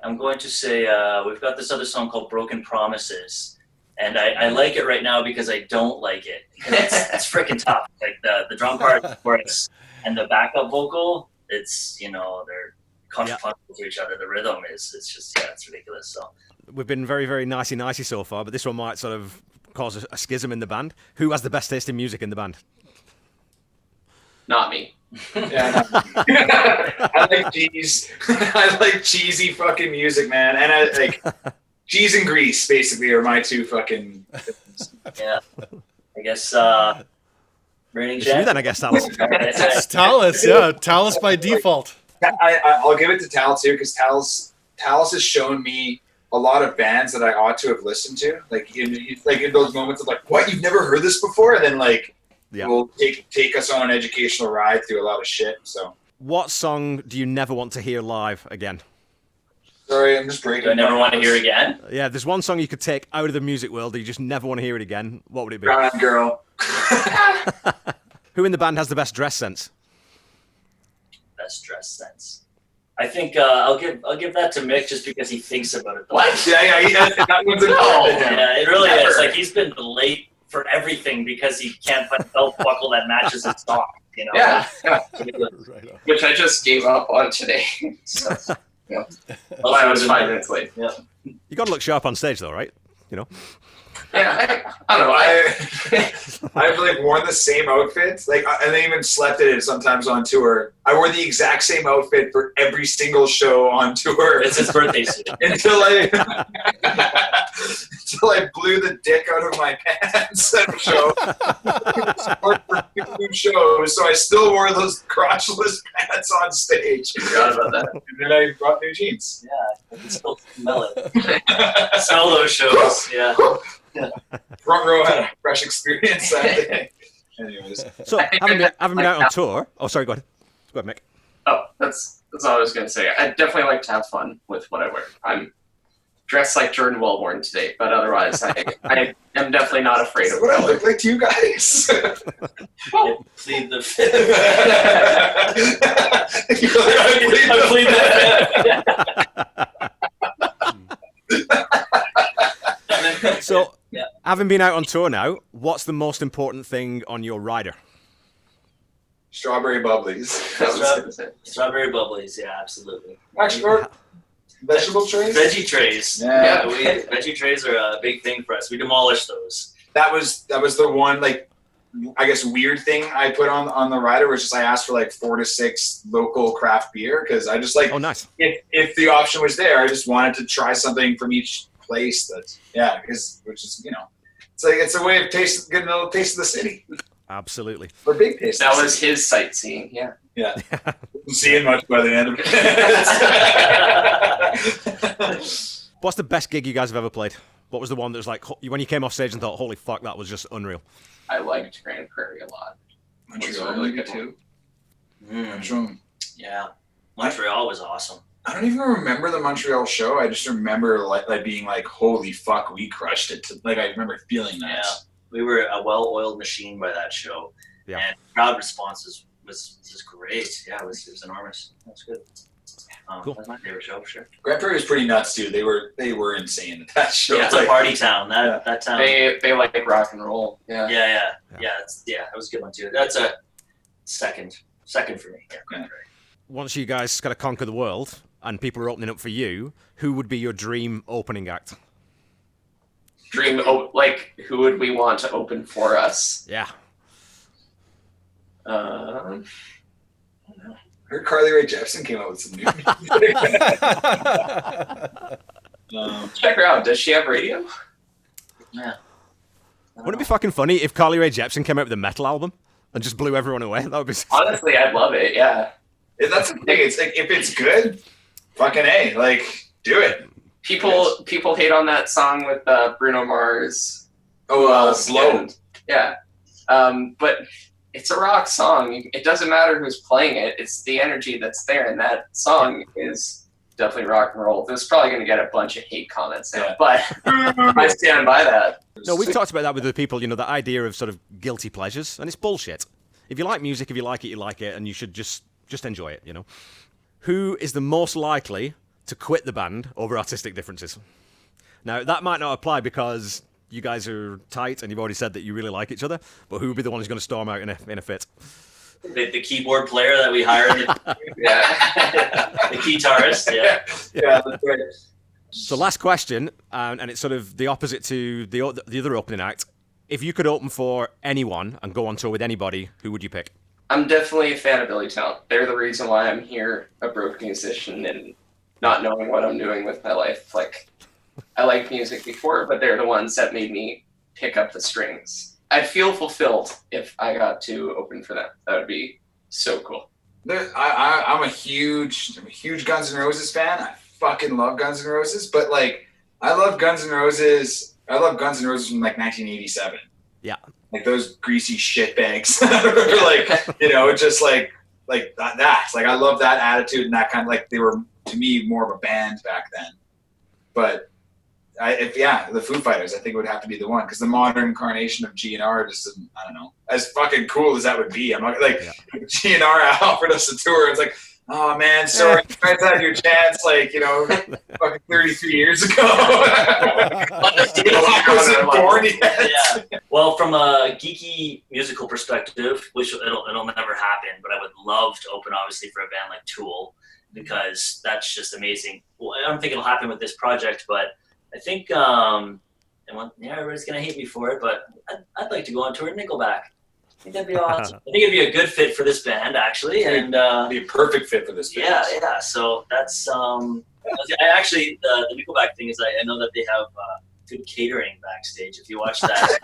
I'm going to say we've got this other song called Broken Promises, and I like it right now because I don't like it. It's freaking tough. The drum part, the chorus, and the backup vocal. It's they're contrapuntal to each other. The rhythm it's ridiculous. So we've been very, very nicey so far, but this one might sort of cause a schism in the band. Who has the best taste in music in the band? Not me. Yeah, I like cheese. I like cheesy fucking music, man. And I cheese and grease basically are my two fucking. Yeah, I guess. Raining it's you then, I guess, Tallus. It's Tallus, yeah, Tallus by default. I'll give it to Tal too, because Tallus has shown me a lot of bands that I ought to have listened to, in those moments of what, you've never heard this before, and then will take us on an educational ride through a lot of shit. So, what song do you never want to hear live again? Sorry, I'm just breaking. Do I never want to hear again? Yeah, there's one song you could take out of the music world that you just never want to hear it again. What would it be? Brown Girl. Who in the band has the best dress sense? Best dress sense. I think I'll give that to Mick just because he thinks about it. What? Yeah, that one's yeah, it really is. He's been late for everything because he can't find a belt buckle that matches his sock. Yeah. Right on. Which I just gave up on today. So, I was 5 minutes late. Yeah. You got to look sharp on stage, though, right? Yeah, I don't know. I've like worn the same outfit, like, and I even slept in it sometimes on tour. I wore the exact same outfit for every single show on tour. It's his birthday suit. until I blew the dick out of my pants at a show. For 2 shows, so I still wore those crotchless pants on stage. Forgot about that. And then I brought new jeans. Yeah, I can still smell it. Smell those shows. Yeah. Front row had a fresh experience that day. Anyways, So, having been out on tour. Oh, sorry. Go ahead. Go ahead, Mick. Oh, that's all I was going to say. I definitely like to have fun with what I wear. I'm dressed like Jordan Wellborn today, but otherwise, I am definitely not afraid of what I color. look like to you guys. Plead the fifth. I plead the fifth. So, Yeah. having been out on tour now, what's the most important thing on your rider? Strawberry bubblies. I was gonna say. Strawberry bubblies, yeah, absolutely. Actually, or vegetable trays. Veggie trays. Yeah. Veggie trays are a big thing for us. We demolish those. That was the one, like, I guess weird thing I put on the rider, was just I asked for like 4 to 6 local craft beer, because I just like, Oh, nice. if the option was there, I just wanted to try something from each place. Which is, it's a way of getting a little taste of the city. Absolutely. Or big taste. That of the was city. his sightseeing, yeah. Yeah. Wasn't seeing much by the end of it. What's the best gig you guys have ever played? What was the one that was like, when you came off stage and thought, holy fuck, that was just unreal? I liked Grand Prairie a lot. Montreal, really maybe good too. Mm, Montreal. yeah. Montreal was awesome. I don't even remember the Montreal show. I just remember like being like, holy fuck, we crushed it. Like, I remember feeling that. Yeah. We were a well-oiled machine by that show. Yeah. And crowd response was just great. Yeah, it was enormous. That's good. Cool. That's my favorite show for sure. Grand Prairie was pretty nuts too. They were insane at that show. Yeah, it's a party town. That town. They like rock and roll. Yeah. Yeah. That was a good one too. That's a second for me. Yeah, Grand Prairie. Once you guys got to conquer the world and people are opening up for you, who would be your dream opening act? Who would we want to open for us? Yeah. I heard Carly Rae Jepsen came out with some new music. Check her out. Does she have radio? Yeah. Wouldn't it be fucking funny if Carly Rae Jepsen came out with a metal album and just blew everyone away? That would be. Honestly, I'd love it. Yeah. That's the thing. It's like, if it's good, fucking A, like, do it. People hate on that song with Bruno Mars. Slow. Yeah. But it's a rock song. It doesn't matter who's playing it. It's the energy that's there, and that song is definitely rock and roll. This is probably going to get a bunch of hate comments now, but I stand by that. No, we've talked about that with the people, that idea of sort of guilty pleasures, and it's bullshit. If you like music, if you like it, and you should just enjoy it, Who is the most likely to quit the band over artistic differences? Now, that might not apply because you guys are tight and you've already said that you really like each other, but who would be the one who's going to storm out in a fit? The keyboard player that we hired. Yeah. The guitarist. Yeah, that's right. So last question, and it's sort of the opposite to the other opening act. If you could open for anyone and go on tour with anybody, who would you pick? I'm definitely a fan of Billy Talent. They're the reason why I'm here, a broke musician, and not knowing what I'm doing with my life. Like, I liked music before, but they're the ones that made me pick up the strings. I'd feel fulfilled if I got to open for them. That would be so cool. I'm a huge Guns N' Roses fan. I fucking love Guns N' Roses, but like, I love Guns N' Roses from like 1987. Yeah. Like those greasy shitbags. Just like that. Like, I love that attitude and that kind of, like, they were, to me, more of a band back then. But the Foo Fighters, I think, would have to be the one, because the modern incarnation of GNR just isn't, I don't know, as fucking cool as that would be. I'm not like, GNR offered us a tour. It's like, oh man, sorry, you guys had your chance, fucking 33 years ago. I wasn't born yet. Yeah. Well, from a geeky musical perspective, which it'll never happen, but I would love to open, obviously, for a band like Tool, because that's just amazing. Well, I don't think it'll happen with this project, but I think I went, yeah, everybody's gonna hate me for it, but I'd like to go on tour with Nickleback. I think that'd be awesome. I think it'd be a good fit for this band, actually, and be a perfect fit for this band. Yeah. So that's I actually the Nickleback thing is I know that they have good catering backstage. If you watch that,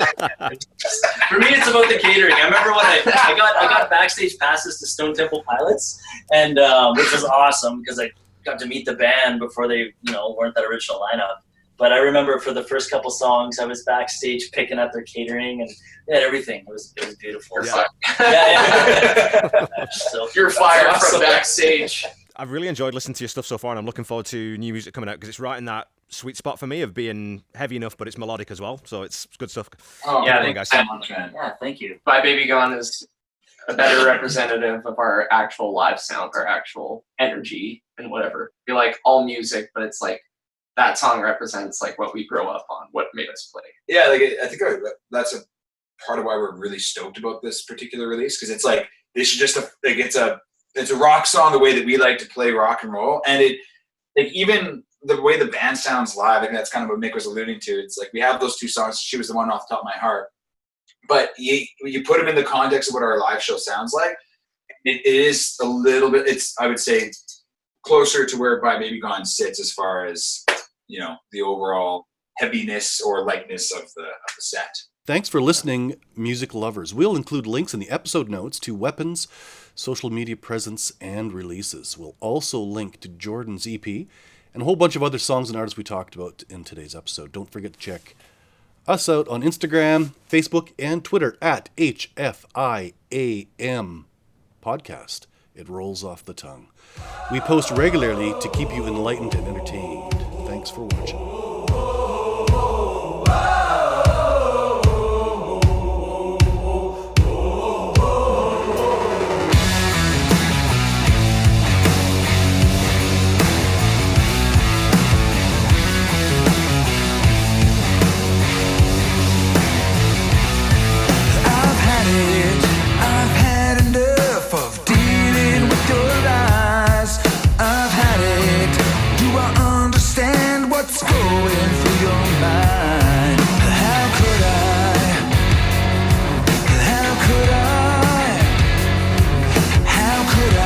for me it's about the catering. I remember when I got backstage passes to Stone Temple Pilots, and which was awesome because I got to meet the band before they weren't that original lineup. But I remember for the first couple songs, I was backstage picking up their catering, and they had everything. It was beautiful. Yeah. So you're fired from backstage. I've really enjoyed listening to your stuff so far, and I'm looking forward to new music coming out because it's right in that sweet spot for me of being heavy enough, but it's melodic as well. So it's good stuff. Oh, yeah, guys. Yeah, thank you. My Baby Gone is a better representative of our actual live sound, our actual energy, and whatever. We like all music, but it's like that song represents like what we grow up on, what made us play. Yeah, like I think that's a part of why we're really stoked about this particular release, because it's like this is just it's a rock song the way that we like to play rock and roll, and it like even the way the band sounds live. I think that's kind of what Mick was alluding to. It's like we have those two songs. She Was the One off the top of my heart, but you put them in the context of what our live show sounds like. It is a little bit. It's I would say closer to where My Baby Gone sits as far as the overall heaviness or lightness of the set. Thanks for listening, music lovers. We'll include links in the episode notes to Weapons, social media presence, and releases. We'll also link to Jordan's EP and a whole bunch of other songs and artists we talked about in today's episode. Don't forget to check us out on Instagram, Facebook, and Twitter at HFIAM Podcast. It rolls off the tongue. We post regularly to keep you enlightened and entertained. Thanks for watching. I've had enough of dealing with your lies. I've had it. Do I understand what's going through your mind? How could I? How could I? How could I?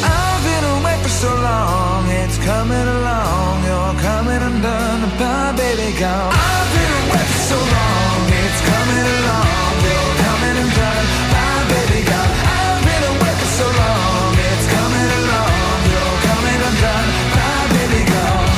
I've been away for so long, it's coming along. You're coming undone, my baby gone. I've been away for so long, it's coming along. You're coming undone, my baby gone. I've been away for so long, it's coming along. You're coming undone, my baby gone.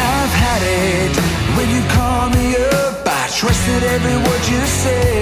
I've had it. When you call me up, I trusted every word you said.